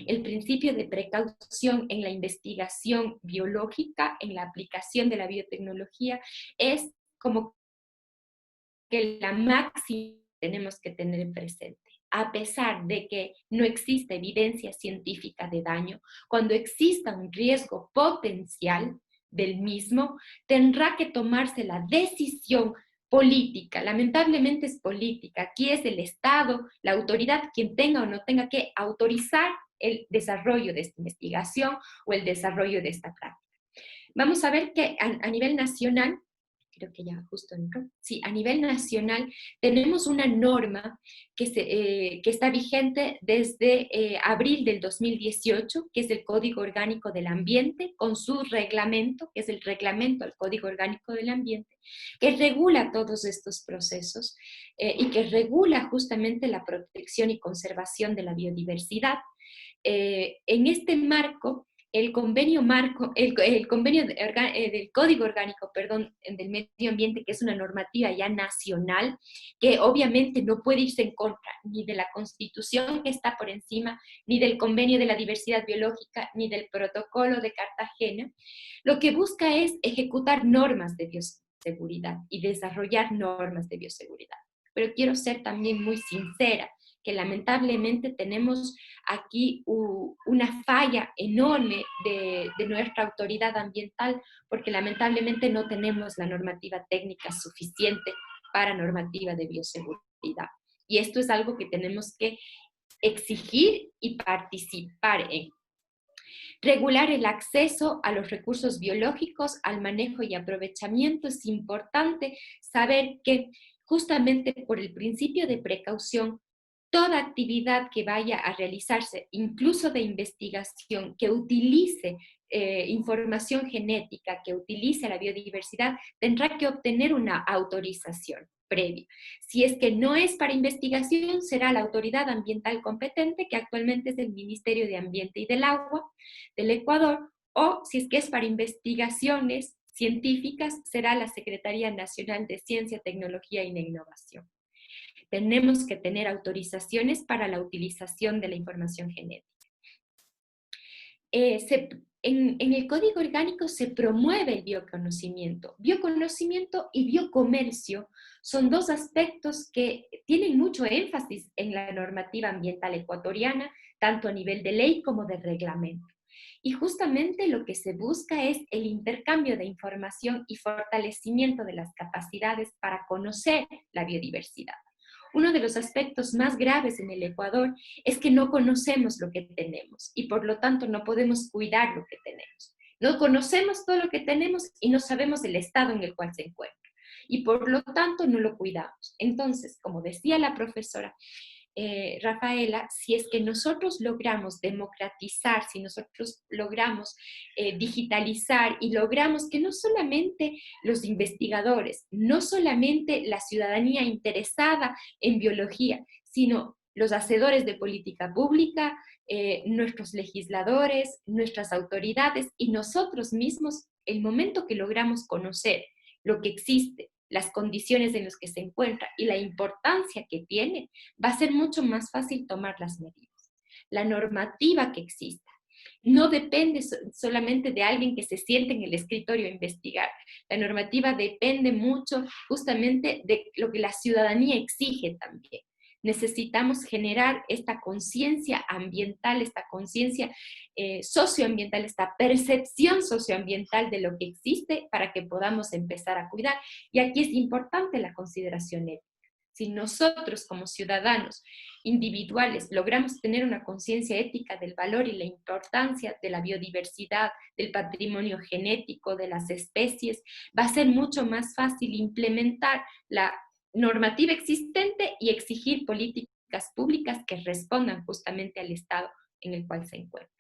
El principio de precaución en la investigación biológica, en la aplicación de la biotecnología, es como que la máxima tenemos que tener presente. A pesar de que no exista evidencia científica de daño, cuando exista un riesgo potencial del mismo, tendrá que tomarse la decisión política. Lamentablemente es política. Aquí es el Estado, la autoridad, quien tenga o no tenga que autorizar el desarrollo de esta investigación o el desarrollo de esta práctica. Vamos a ver que a nivel nacional, creo que ya justo entró, sí, a nivel nacional tenemos una norma que está vigente desde abril del 2018, que es el Código Orgánico del Ambiente, con su reglamento, que es el reglamento al Código Orgánico del Ambiente, que regula todos estos procesos y que regula justamente la protección y conservación de la biodiversidad. En este marco, el convenio del Código Orgánico, perdón, del Medio Ambiente, que es una normativa ya nacional, que obviamente no puede irse en contra ni de la Constitución que está por encima, ni del Convenio de la Diversidad Biológica, ni del Protocolo de Cartagena, lo que busca es ejecutar normas de bioseguridad y desarrollar normas de bioseguridad. Pero quiero ser también muy sincera, que lamentablemente tenemos aquí una falla enorme de nuestra autoridad ambiental, porque lamentablemente no tenemos la normativa técnica suficiente para normativa de bioseguridad. Y esto es algo que tenemos que exigir y participar en. Regular el acceso a los recursos biológicos, al manejo y aprovechamiento. Es importante saber que justamente por el principio de precaución, toda actividad que vaya a realizarse, incluso de investigación, que utilice información genética, que utilice la biodiversidad, tendrá que obtener una autorización previa. Si es que no es para investigación, será la autoridad ambiental competente, que actualmente es el Ministerio de Ambiente y del Agua del Ecuador, o si es que es para investigaciones científicas, será la Secretaría Nacional de Ciencia, Tecnología e Innovación. Tenemos que tener autorizaciones para la utilización de la información genética. En el Código Orgánico se promueve el bioconocimiento. Bioconocimiento y biocomercio son dos aspectos que tienen mucho énfasis en la normativa ambiental ecuatoriana, tanto a nivel de ley como de reglamento. Y justamente lo que se busca es el intercambio de información y fortalecimiento de las capacidades para conocer la biodiversidad. Uno de los aspectos más graves en el Ecuador es que no conocemos lo que tenemos y por lo tanto no podemos cuidar lo que tenemos. No conocemos todo lo que tenemos y no sabemos el estado en el cual se encuentra. Y por lo tanto no lo cuidamos. Entonces, como decía la profesora Rafaela, si es que nosotros logramos democratizar, si nosotros logramos digitalizar y logramos que no solamente los investigadores, no solamente la ciudadanía interesada en biología, sino los hacedores de política pública, nuestros legisladores, nuestras autoridades y nosotros mismos, el momento que logramos conocer lo que existe, las condiciones en las que se encuentra y la importancia que tiene, va a ser mucho más fácil tomar las medidas. La normativa que exista no depende solamente de alguien que se siente en el escritorio a investigar. La normativa depende mucho justamente de lo que la ciudadanía exige también. Necesitamos generar esta conciencia ambiental, esta conciencia socioambiental, esta percepción socioambiental de lo que existe para que podamos empezar a cuidar. Y aquí es importante la consideración ética. Si nosotros como ciudadanos individuales logramos tener una conciencia ética del valor y la importancia de la biodiversidad, del patrimonio genético, de las especies, va a ser mucho más fácil implementar la normativa existente y exigir políticas públicas que respondan justamente al estado en el cual se encuentra.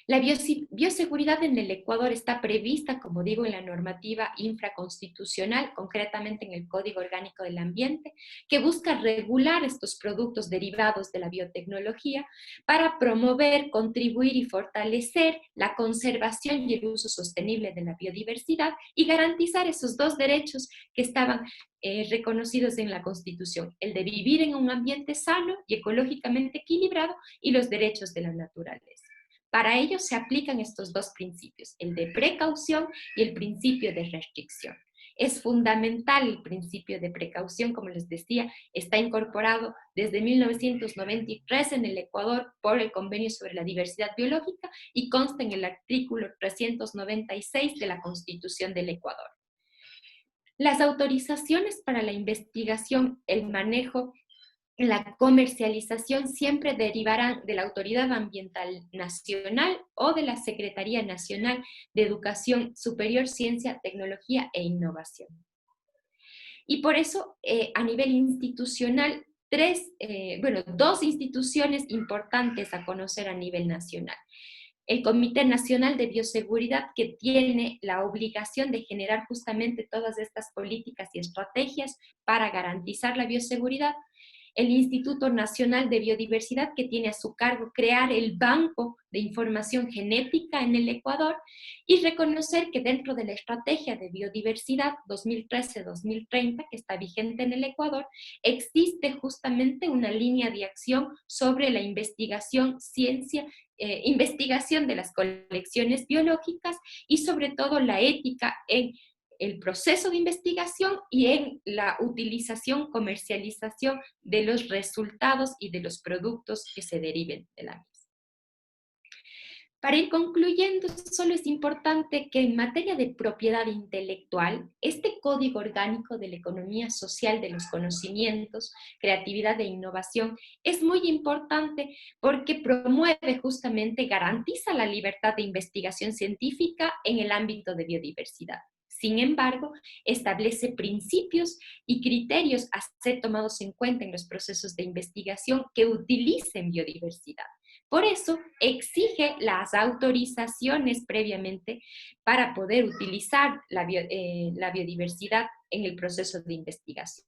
La bioseguridad en el Ecuador está prevista, como digo, en la normativa infraconstitucional, concretamente en el Código Orgánico del Ambiente, que busca regular estos productos derivados de la biotecnología para promover, contribuir y fortalecer la conservación y el uso sostenible de la biodiversidad y garantizar esos dos derechos que estaban reconocidos en la Constitución, el de vivir en un ambiente sano y ecológicamente equilibrado y los derechos de la naturaleza. Para ello se aplican estos dos principios, el de precaución y el principio de restricción. Es fundamental el principio de precaución, como les decía, está incorporado desde 1993 en el Ecuador por el Convenio sobre la Diversidad Biológica y consta en el artículo 396 de la Constitución del Ecuador. Las autorizaciones para la investigación, el manejo, la comercialización siempre derivarán de la Autoridad Ambiental Nacional o de la Secretaría Nacional de Educación Superior, Ciencia, Tecnología e Innovación. Y por eso, a nivel institucional, dos instituciones importantes a conocer a nivel nacional. El Comité Nacional de Bioseguridad, que tiene la obligación de generar justamente todas estas políticas y estrategias para garantizar la bioseguridad. El Instituto Nacional de Biodiversidad, que tiene a su cargo crear el Banco de Información Genética en el Ecuador, y reconocer que dentro de la Estrategia de Biodiversidad 2013-2030, que está vigente en el Ecuador, existe justamente una línea de acción sobre la investigación de las colecciones biológicas y sobre todo la ética en el proceso de investigación y en la utilización, comercialización de los resultados y de los productos que se deriven de la misma. Para ir concluyendo, solo es importante que en materia de propiedad intelectual, este Código Orgánico de la Economía Social de los Conocimientos, Creatividad e Innovación es muy importante porque promueve justamente, garantiza la libertad de investigación científica en el ámbito de biodiversidad. Sin embargo, establece principios y criterios a ser tomados en cuenta en los procesos de investigación que utilicen biodiversidad. Por eso, exige las autorizaciones previamente para poder utilizar la biodiversidad en el proceso de investigación.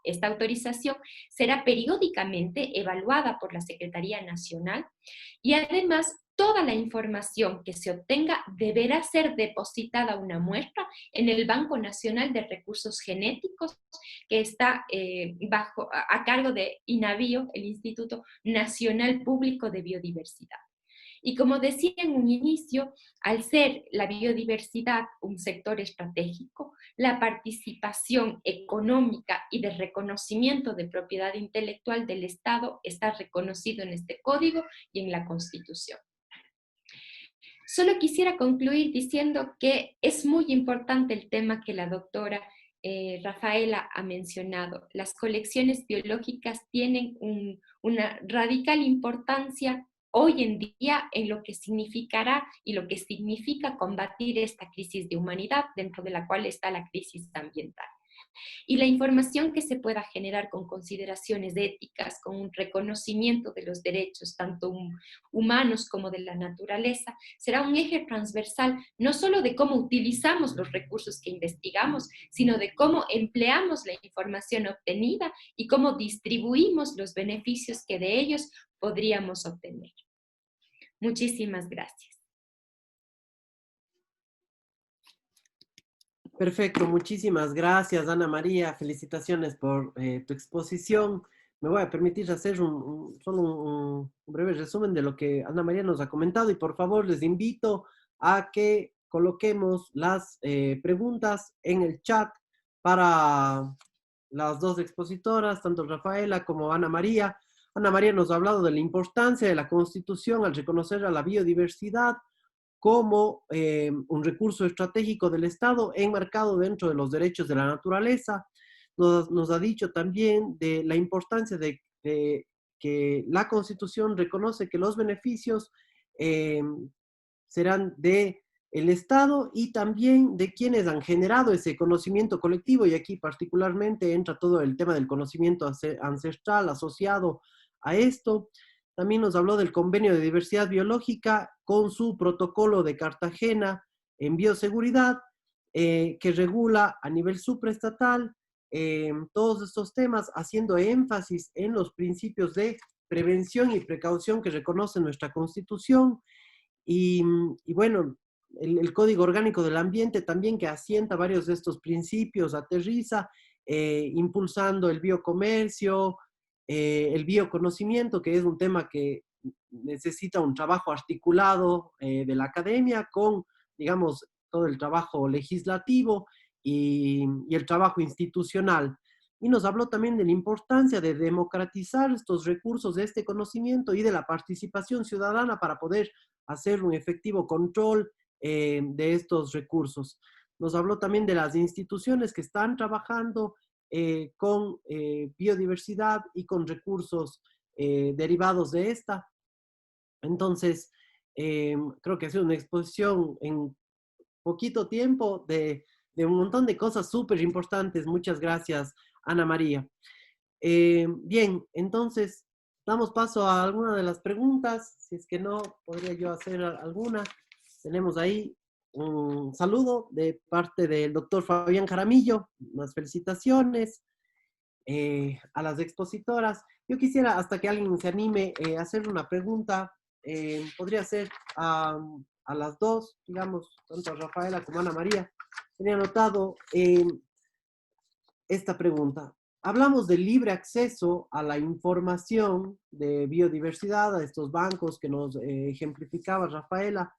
Esta autorización será periódicamente evaluada por la Secretaría Nacional y además toda la información que se obtenga deberá ser depositada una muestra en el Banco Nacional de Recursos Genéticos, que está a cargo de INABIO, el Instituto Nacional Público de Biodiversidad. Y como decía en un inicio, al ser la biodiversidad un sector estratégico, la participación económica y de reconocimiento de propiedad intelectual del Estado está reconocido en este código y en la Constitución. Solo quisiera concluir diciendo que es muy importante el tema que la doctora Rafaela ha mencionado. Las colecciones biológicas tienen una radical importancia hoy en día en lo que significará y lo que significa combatir esta crisis de humanidad, dentro de la cual está la crisis ambiental. Y la información que se pueda generar con consideraciones éticas, con un reconocimiento de los derechos, tanto humanos como de la naturaleza, será un eje transversal, no solo de cómo utilizamos los recursos que investigamos, sino de cómo empleamos la información obtenida y cómo distribuimos los beneficios que de ellos podríamos obtener. Muchísimas gracias. Perfecto, muchísimas gracias, Ana María. Felicitaciones por tu exposición. Me voy a permitir hacer solo un breve resumen de lo que Ana María nos ha comentado y por favor les invito a que coloquemos las preguntas en el chat para las dos expositoras, tanto Rafaela como Ana María. Ana María nos ha hablado de la importancia de la Constitución al reconocer a la biodiversidad como un recurso estratégico del Estado enmarcado dentro de los derechos de la naturaleza. Nos ha dicho también de la importancia de que la Constitución reconoce que los beneficios serán del Estado y también de quienes han generado ese conocimiento colectivo, y aquí particularmente entra todo el tema del conocimiento ancestral asociado a esto. También nos habló del Convenio de Diversidad Biológica con su protocolo de Cartagena en bioseguridad, que regula a nivel supraestatal todos estos temas, haciendo énfasis en los principios de prevención y precaución que reconoce nuestra Constitución. Y bueno, el Código Orgánico del Ambiente también, que asienta varios de estos principios, aterriza, impulsando el biocomercio, el bioconocimiento, que es un tema que necesita un trabajo articulado de la academia con, digamos, todo el trabajo legislativo, y el trabajo institucional. Y nos habló también de la importancia de democratizar estos recursos de este conocimiento y de la participación ciudadana para poder hacer un efectivo control de estos recursos. Nos habló también de las instituciones que están trabajando con biodiversidad y con recursos derivados de esta. Entonces, creo que ha sido una exposición en poquito tiempo de un montón de cosas súper importantes. Muchas gracias, Ana María. Bien, entonces damos paso a alguna de las preguntas. Si es que no, podría yo hacer alguna. Tenemos ahí un saludo de parte del doctor Fabián Jaramillo. Unas felicitaciones a las expositoras. Yo quisiera, hasta que alguien se anime, hacer una pregunta. Podría ser a las dos, digamos, tanto a Rafaela como a Ana María. Tenía anotado esta pregunta. Hablamos del libre acceso a la información de biodiversidad, a estos bancos que nos ejemplificaba Rafaela.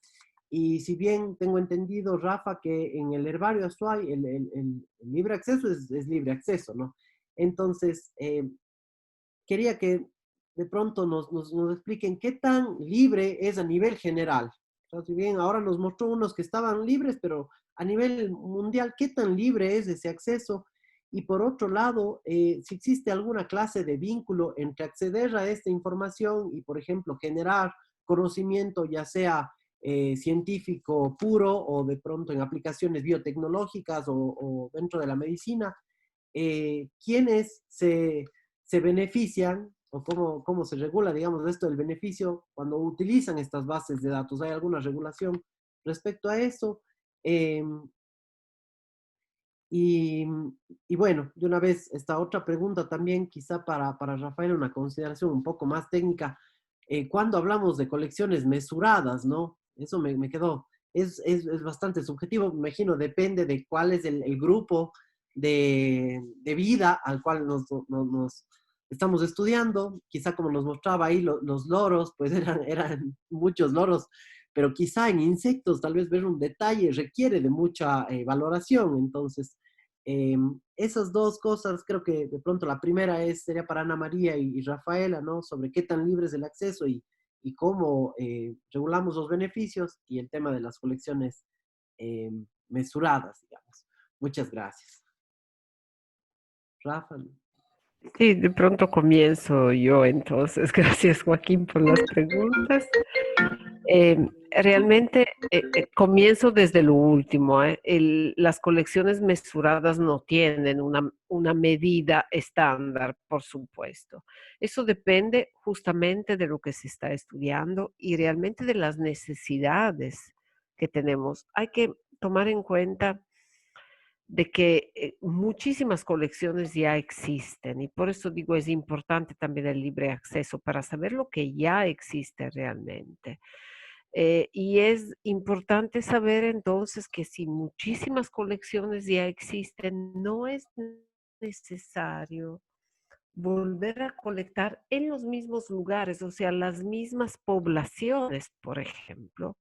Y si bien tengo entendido, Rafa, que en el herbario Azuay el libre acceso es libre acceso, ¿no? Entonces, quería que de pronto nos expliquen qué tan libre es a nivel general. O sea, si bien ahora nos mostró unos que estaban libres, pero a nivel mundial, ¿qué tan libre es ese acceso? Y por otro lado, si existe alguna clase de vínculo entre acceder a esta información y, por ejemplo, generar conocimiento, ya sea científico puro o de pronto en aplicaciones biotecnológicas o dentro de la medicina, ¿quiénes se benefician o cómo se regula, digamos, esto del beneficio cuando utilizan estas bases de datos? ¿Hay alguna regulación respecto a eso? Eh, y, y, bueno, de una vez, esta otra pregunta también, quizá para Rafael, una consideración un poco más técnica. Cuando hablamos de colecciones mesuradas, ¿no? Eso me quedó, es bastante subjetivo, me imagino, depende de cuál es el grupo de vida al cual nos estamos estudiando. Quizá como nos mostraba ahí los loros, pues eran muchos loros, pero quizá en insectos tal vez ver un detalle requiere de mucha valoración. Entonces, esas dos cosas, creo que de pronto la primera sería para Ana María y Rafaela, ¿no? Sobre qué tan libre es el acceso y cómo regulamos los beneficios y el tema de las colecciones mesuradas, digamos. Muchas gracias. Rafa. Sí, de pronto comienzo yo entonces. Gracias, Joaquín, por las preguntas. Realmente comienzo desde lo último. Las colecciones mesuradas no tienen una medida estándar, por supuesto. Eso depende justamente de lo que se está estudiando y realmente de las necesidades que tenemos. Hay que tomar en cuenta de que muchísimas colecciones ya existen y por eso digo es importante también el libre acceso para saber lo que ya existe realmente. Y es importante saber entonces que si muchísimas colecciones ya existen, no es necesario volver a colectar en los mismos lugares, o sea, las mismas poblaciones, por ejemplo,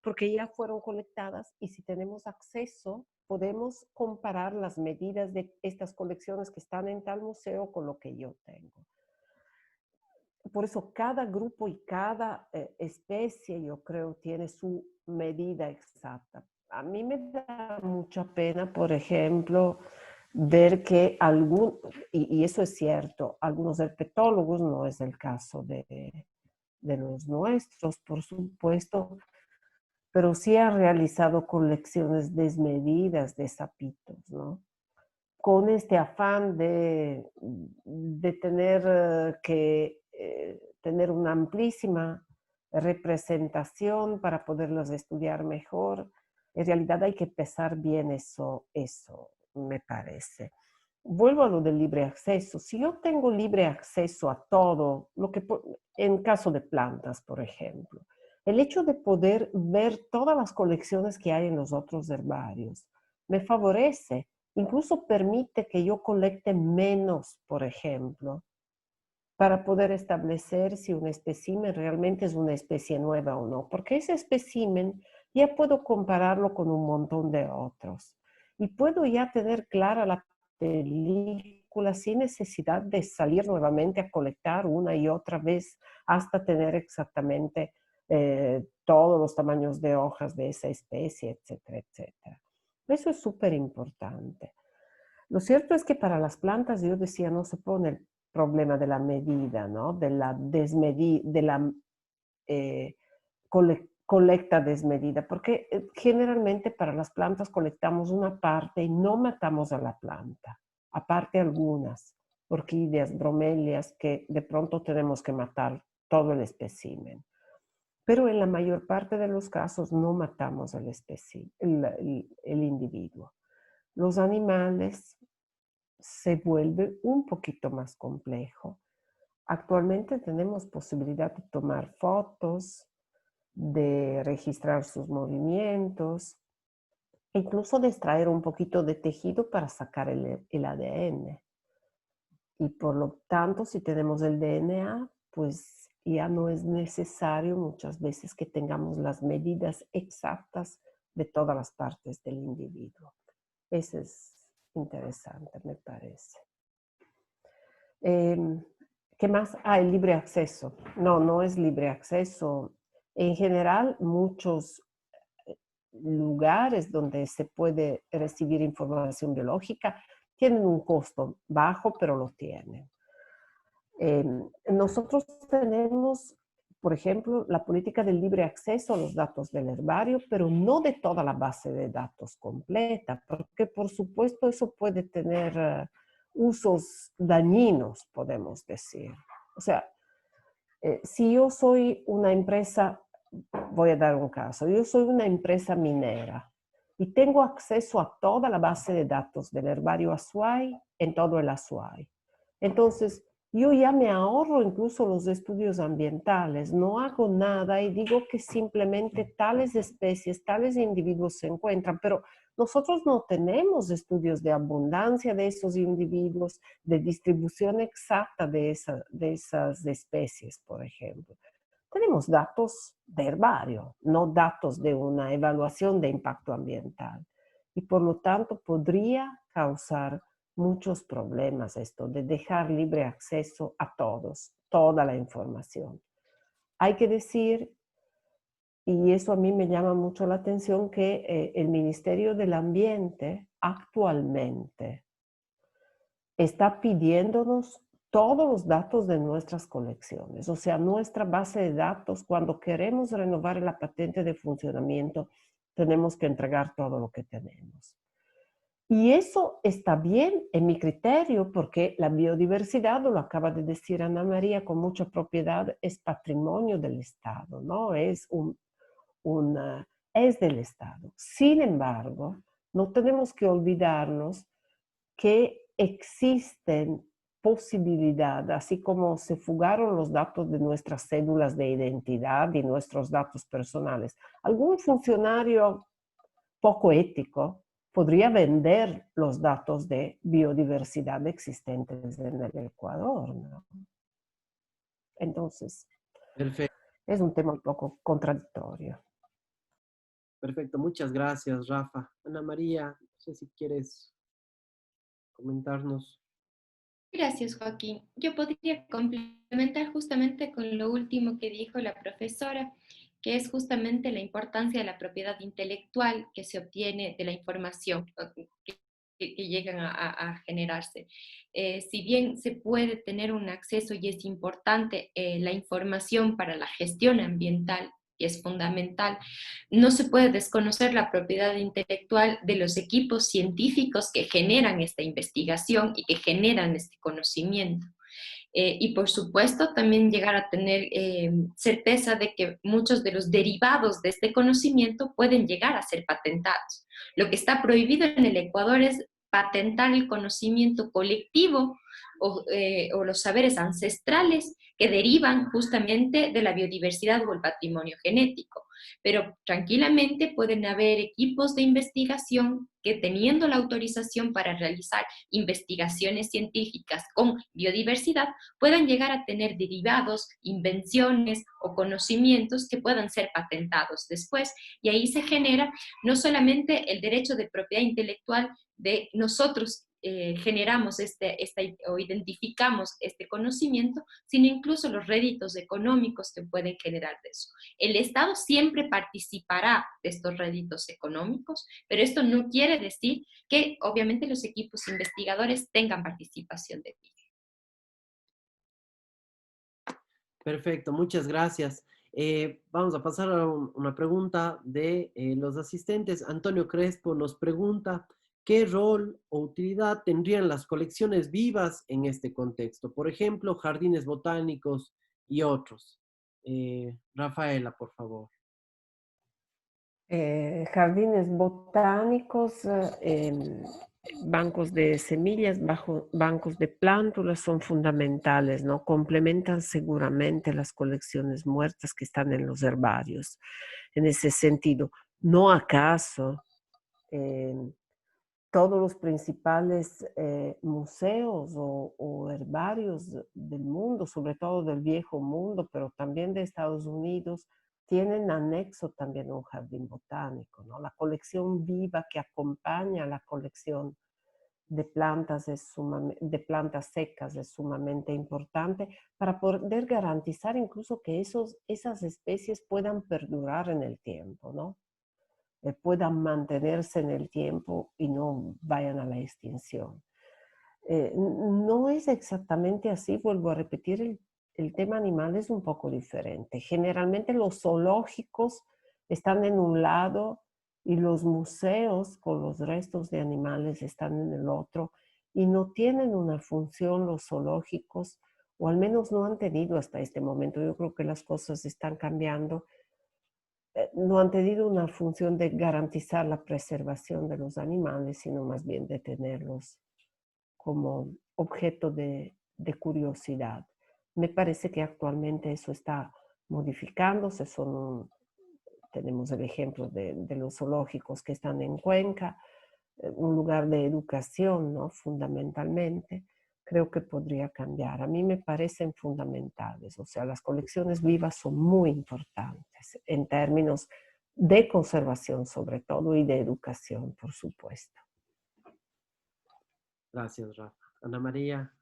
porque ya fueron colectadas y si tenemos acceso, podemos comparar las medidas de estas colecciones que están en tal museo con lo que yo tengo. Por eso cada grupo y cada especie, yo creo, tiene su medida exacta. A mí me da mucha pena, por ejemplo, ver que y eso es cierto, algunos herpetólogos, no es el caso de los nuestros, por supuesto, pero sí han realizado colecciones desmedidas de sapitos, ¿no? Con este afán de tener que tener una amplísima representación para poderlos estudiar mejor. En realidad hay que pesar bien eso me parece. Vuelvo a lo del libre acceso. Si yo tengo libre acceso a todo, en caso de plantas, por ejemplo, el hecho de poder ver todas las colecciones que hay en los otros herbarios me favorece. Incluso permite que yo colecte menos, por ejemplo, para poder establecer si un espécimen realmente es una especie nueva o no, porque ese espécimen ya puedo compararlo con un montón de otros. y puedo ya tener clara la película sin necesidad de salir nuevamente a colectar una y otra vez hasta tener exactamente todos los tamaños de hojas de esa especie, etcétera, etcétera. Eso es súper importante. Lo cierto es que para las plantas, yo decía, no se pone el problema de la medida, ¿no? De la desmedida, de la colecta desmedida, porque generalmente para las plantas colectamos una parte y no matamos a la planta, aparte algunas orquídeas, bromelias, que de pronto tenemos que matar todo el espécimen. Pero en la mayor parte de los casos no matamos el individuo. Los animales se vuelve un poquito más complejo. Actualmente tenemos posibilidad de tomar fotos, de registrar sus movimientos, incluso de extraer un poquito de tejido para sacar el ADN. Y por lo tanto, si tenemos el DNA, pues ya no es necesario muchas veces que tengamos las medidas exactas de todas las partes del individuo. Eso es interesante, me parece. ¿Qué más? El libre acceso. No, no es libre acceso. En general, muchos lugares donde se puede recibir información biológica tienen un costo bajo, pero lo tienen. Nosotros tenemos, por ejemplo, la política del libre acceso a los datos del herbario, pero no de toda la base de datos completa, porque por supuesto eso puede tener usos dañinos, podemos decir. O sea, si yo soy una empresa, voy a dar un caso, yo soy una empresa minera y tengo acceso a toda la base de datos del herbario Azuay en todo el Azuay. Entonces, yo ya me ahorro incluso los estudios ambientales, no hago nada y digo que simplemente tales especies, tales individuos se encuentran, pero nosotros no tenemos estudios de abundancia de esos individuos, de distribución exacta de esas especies, por ejemplo. Tenemos datos de herbario, no datos de una evaluación de impacto ambiental. Y por lo tanto podría causar muchos problemas esto de dejar libre acceso a todos, toda la información. Hay que decir, y eso a mí me llama mucho la atención, que el Ministerio del Ambiente actualmente está pidiéndonos todos los datos de nuestras colecciones, o sea, nuestra base de datos. Cuando queremos renovar la patente de funcionamiento, tenemos que entregar todo lo que tenemos. Y eso está bien en mi criterio, porque la biodiversidad, lo acaba de decir Ana María con mucha propiedad, es patrimonio del Estado, ¿no? Es del Estado. Sin embargo, no tenemos que olvidarnos que existen posibilidades, así como se fugaron los datos de nuestras cédulas de identidad y nuestros datos personales. Algún funcionario poco ético podría vender los datos de biodiversidad existentes en el Ecuador, ¿no? Entonces, Perfecto. es un tema un poco contradictorio. Perfecto, muchas gracias, Rafa. Ana María, no sé si quieres comentarnos. Gracias, Joaquín. Yo podría complementar justamente con lo último que dijo la profesora, que es justamente la importancia de la propiedad intelectual que se obtiene de la información que llegan a generarse. Si bien se puede tener un acceso y es importante la información para la gestión ambiental, y es fundamental, no se puede desconocer la propiedad intelectual de los equipos científicos que generan esta investigación y que generan este conocimiento. Y por supuesto también llegar a tener certeza de que muchos de los derivados de este conocimiento pueden llegar a ser patentados. Lo que está prohibido en el Ecuador es patentar el conocimiento colectivo o los saberes ancestrales que derivan justamente de la biodiversidad o el patrimonio genético. Pero tranquilamente pueden haber equipos de investigación que teniendo la autorización para realizar investigaciones científicas con biodiversidad, puedan llegar a tener derivados, invenciones o conocimientos que puedan ser patentados después. Y ahí se genera no solamente el derecho de propiedad intelectual de nosotros generamos o identificamos este conocimiento, sino incluso los réditos económicos que pueden generar de eso. El Estado siempre participará de estos réditos económicos, pero esto no quiere decir que obviamente los equipos investigadores tengan participación de ello. Perfecto, muchas gracias. Vamos a pasar a una pregunta de los asistentes. Antonio Crespo nos pregunta, ¿qué rol o utilidad tendrían las colecciones vivas en este contexto? Por ejemplo, jardines botánicos y otros. Rafaela, por favor. Jardines botánicos, bancos de semillas, bancos de plántulas son fundamentales, ¿no? Complementan seguramente las colecciones muertas que están en los herbarios. En ese sentido, ¿no acaso todos los principales museos o herbarios del mundo, sobre todo del viejo mundo, pero también de Estados Unidos, tienen anexo también un jardín botánico, ¿no? La colección viva que acompaña a la colección de plantas, de plantas secas es sumamente importante para poder garantizar incluso que esas especies puedan perdurar en el tiempo, ¿no? Puedan mantenerse en el tiempo y no vayan a la extinción. No es exactamente así, vuelvo a repetir, el tema animal es un poco diferente. Generalmente los zoológicos están en un lado y los museos con los restos de animales están en el otro y no tienen una función los zoológicos, o al menos no han tenido hasta este momento. Yo creo que las cosas están cambiando. No han tenido una función de garantizar la preservación de los animales, sino más bien de tenerlos como objeto de curiosidad. Me parece que actualmente eso está modificándose. Tenemos el ejemplo de los zoológicos que están en Cuenca, un lugar de educación, ¿no? Fundamentalmente. Creo que podría cambiar. A mí me parecen fundamentales. O sea, las colecciones vivas son muy importantes en términos de conservación sobre todo y de educación, por supuesto. Gracias, Rafa. Ana María.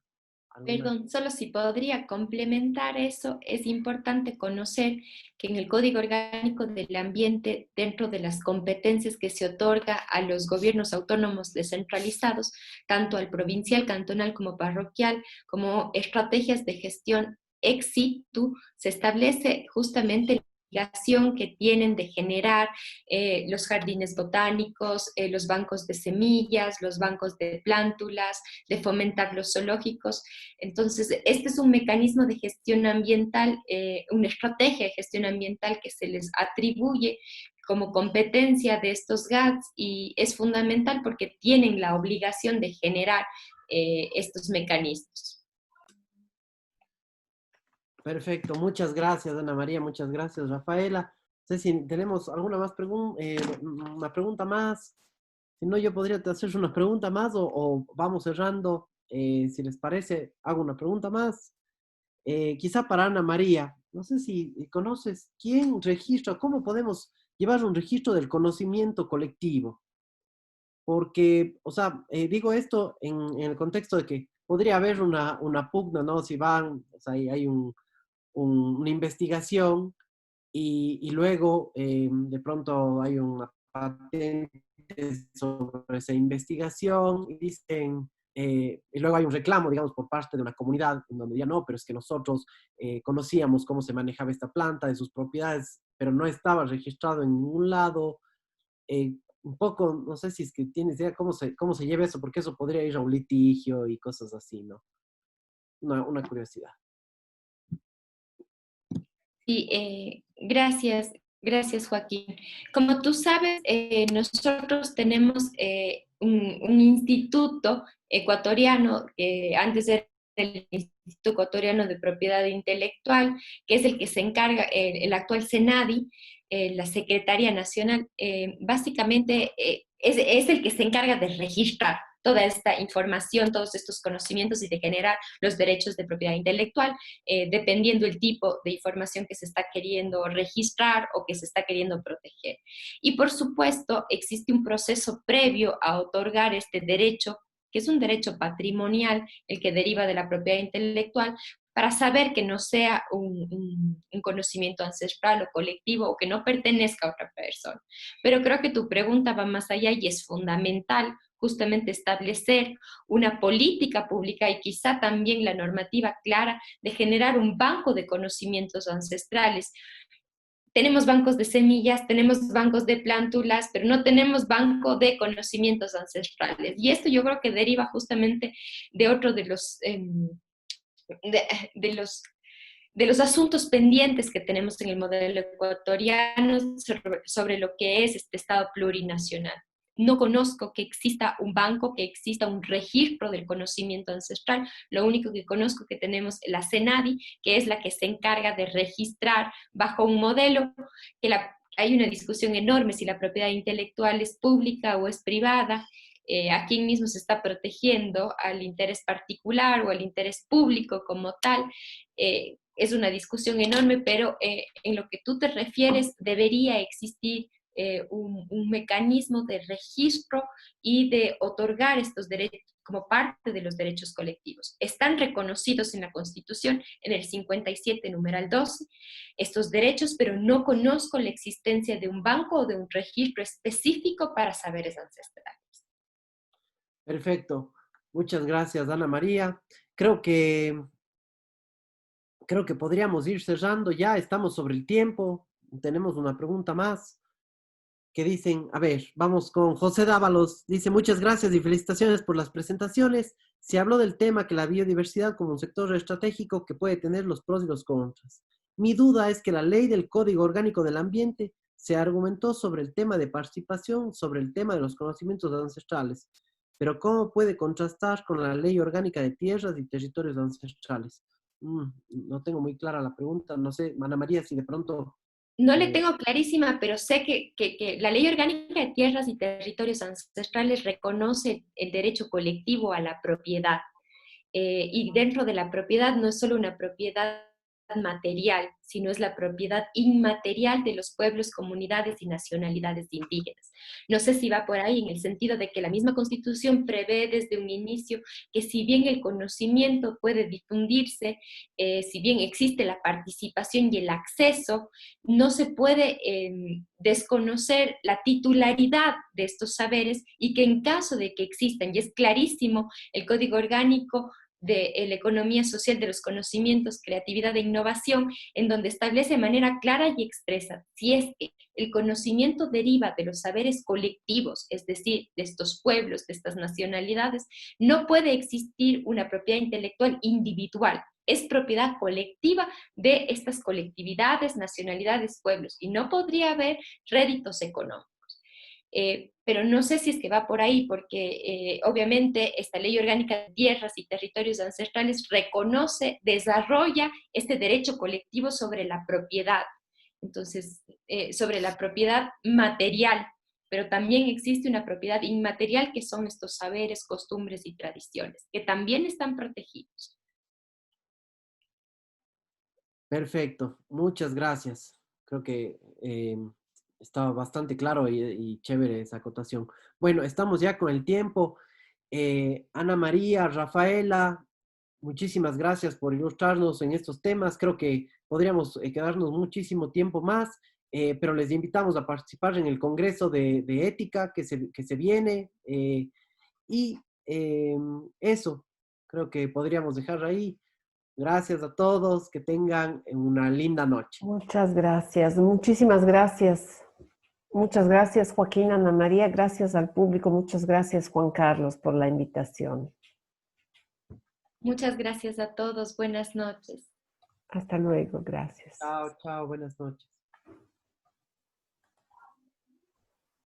Perdón, solo si podría complementar eso, es importante conocer que en el Código Orgánico del Ambiente, dentro de las competencias que se otorga a los gobiernos autónomos descentralizados, tanto al provincial, cantonal como parroquial, como estrategias de gestión ex situ, se establece justamente la obligación que tienen de generar los jardines botánicos, los bancos de semillas, los bancos de plántulas, de fomentar los zoológicos. Entonces, este es un mecanismo de gestión ambiental, una estrategia de gestión ambiental que se les atribuye como competencia de estos GATS y es fundamental porque tienen la obligación de generar estos mecanismos. Perfecto, muchas gracias, Ana María, muchas gracias, Rafaela. No sé si tenemos alguna más una pregunta más. Si no, yo podría hacer una pregunta más o vamos cerrando. Si les parece, hago una pregunta más. Quizá para Ana María. No sé si conoces quién registra, cómo podemos llevar un registro del conocimiento colectivo. Porque, o sea, digo esto en el contexto de que podría haber una pugna, ¿no? Si van, o sea, hay una investigación y luego de pronto hay una patente sobre esa investigación y dicen, y luego hay un reclamo, digamos, por parte de una comunidad en donde ya no, pero es que nosotros conocíamos cómo se manejaba esta planta, de sus propiedades, pero no estaba registrado en ningún lado. Un poco, no sé si es que tienes idea cómo se lleva eso, porque eso podría ir a un litigio y cosas así, ¿no? Una curiosidad. Sí, gracias Joaquín. Como tú sabes, nosotros tenemos un instituto ecuatoriano, antes era el Instituto Ecuatoriano de Propiedad Intelectual, que es el que se encarga, el actual SENADI, la Secretaría Nacional, básicamente es el que se encarga de registrar toda esta información, todos estos conocimientos y de generar los derechos de propiedad intelectual, dependiendo el tipo de información que se está queriendo registrar o que se está queriendo proteger. Y por supuesto, existe un proceso previo a otorgar este derecho, que es un derecho patrimonial, el que deriva de la propiedad intelectual, para saber que no sea un conocimiento ancestral o colectivo o que no pertenezca a otra persona. Pero creo que tu pregunta va más allá y es fundamental justamente establecer una política pública y quizá también la normativa clara de generar un banco de conocimientos ancestrales. Tenemos bancos de semillas, tenemos bancos de plántulas, pero no tenemos banco de conocimientos ancestrales. Y esto yo creo que deriva justamente de otro de los, de, de los de los asuntos pendientes que tenemos en el modelo ecuatoriano sobre lo que es este Estado plurinacional. No conozco que exista un banco, que exista un registro del conocimiento ancestral. Lo único que conozco que tenemos es la CENADI, que es la que se encarga de registrar bajo un modelo que hay una discusión enorme si la propiedad intelectual es pública o es privada. A quién mismo se está protegiendo, al interés particular o al interés público como tal. Es una discusión enorme, pero en lo que tú te refieres debería existir un mecanismo de registro y de otorgar estos derechos como parte de los derechos colectivos. Están reconocidos en la Constitución, en el 57, numeral 12, estos derechos, pero no conozco la existencia de un banco o de un registro específico para saberes ancestrales. Perfecto. Muchas gracias, Ana María. Creo que, creo que podríamos ir cerrando ya. Estamos sobre el tiempo. Tenemos una pregunta más que dicen, a ver, vamos con José Dávalos. Dice, muchas gracias y felicitaciones por las presentaciones. Se habló del tema que la biodiversidad como un sector estratégico que puede tener los pros y los contras. Mi duda es que la ley del Código Orgánico del Ambiente se argumentó sobre el tema de participación, sobre el tema de los conocimientos ancestrales, pero ¿cómo puede contrastar con la ley orgánica de tierras y territorios ancestrales? No tengo muy clara la pregunta, no sé, Ana María, si de pronto... No le tengo clarísima, pero sé que la Ley Orgánica de Tierras y Territorios Ancestrales reconoce el derecho colectivo a la propiedad. Y dentro de la propiedad no es solo una propiedad material, sino es la propiedad inmaterial de los pueblos, comunidades y nacionalidades indígenas. No sé si va por ahí en el sentido de que la misma Constitución prevé desde un inicio que si bien el conocimiento puede difundirse, si bien existe la participación y el acceso, no se puede desconocer la titularidad de estos saberes y que en caso de que existan, y es clarísimo, el Código Orgánico de la economía social de los conocimientos, creatividad e innovación, en donde establece de manera clara y expresa si es que el conocimiento deriva de los saberes colectivos, es decir, de estos pueblos, de estas nacionalidades, no puede existir una propiedad intelectual individual. Es propiedad colectiva de estas colectividades, nacionalidades, pueblos, y no podría haber réditos económicos. Pero no sé si es que va por ahí, porque obviamente esta ley orgánica de tierras y territorios ancestrales reconoce, desarrolla este derecho colectivo sobre la propiedad, entonces, sobre la propiedad material, pero también existe una propiedad inmaterial que son estos saberes, costumbres y tradiciones, que también están protegidos. Perfecto, muchas gracias. Creo que estaba bastante claro y chévere esa acotación. Bueno, estamos ya con el tiempo. Ana María, Rafaela, muchísimas gracias por ilustrarnos en estos temas. Creo que podríamos quedarnos muchísimo tiempo más, pero les invitamos a participar en el Congreso de Ética que se viene. Y eso, creo que podríamos dejar ahí. Gracias a todos, que tengan una linda noche. Muchas gracias, muchísimas gracias. Muchas gracias, Joaquín, Ana María, gracias al público, muchas gracias, Juan Carlos, por la invitación. Muchas gracias a todos, buenas noches. Hasta luego, gracias. Chao, chao, buenas noches.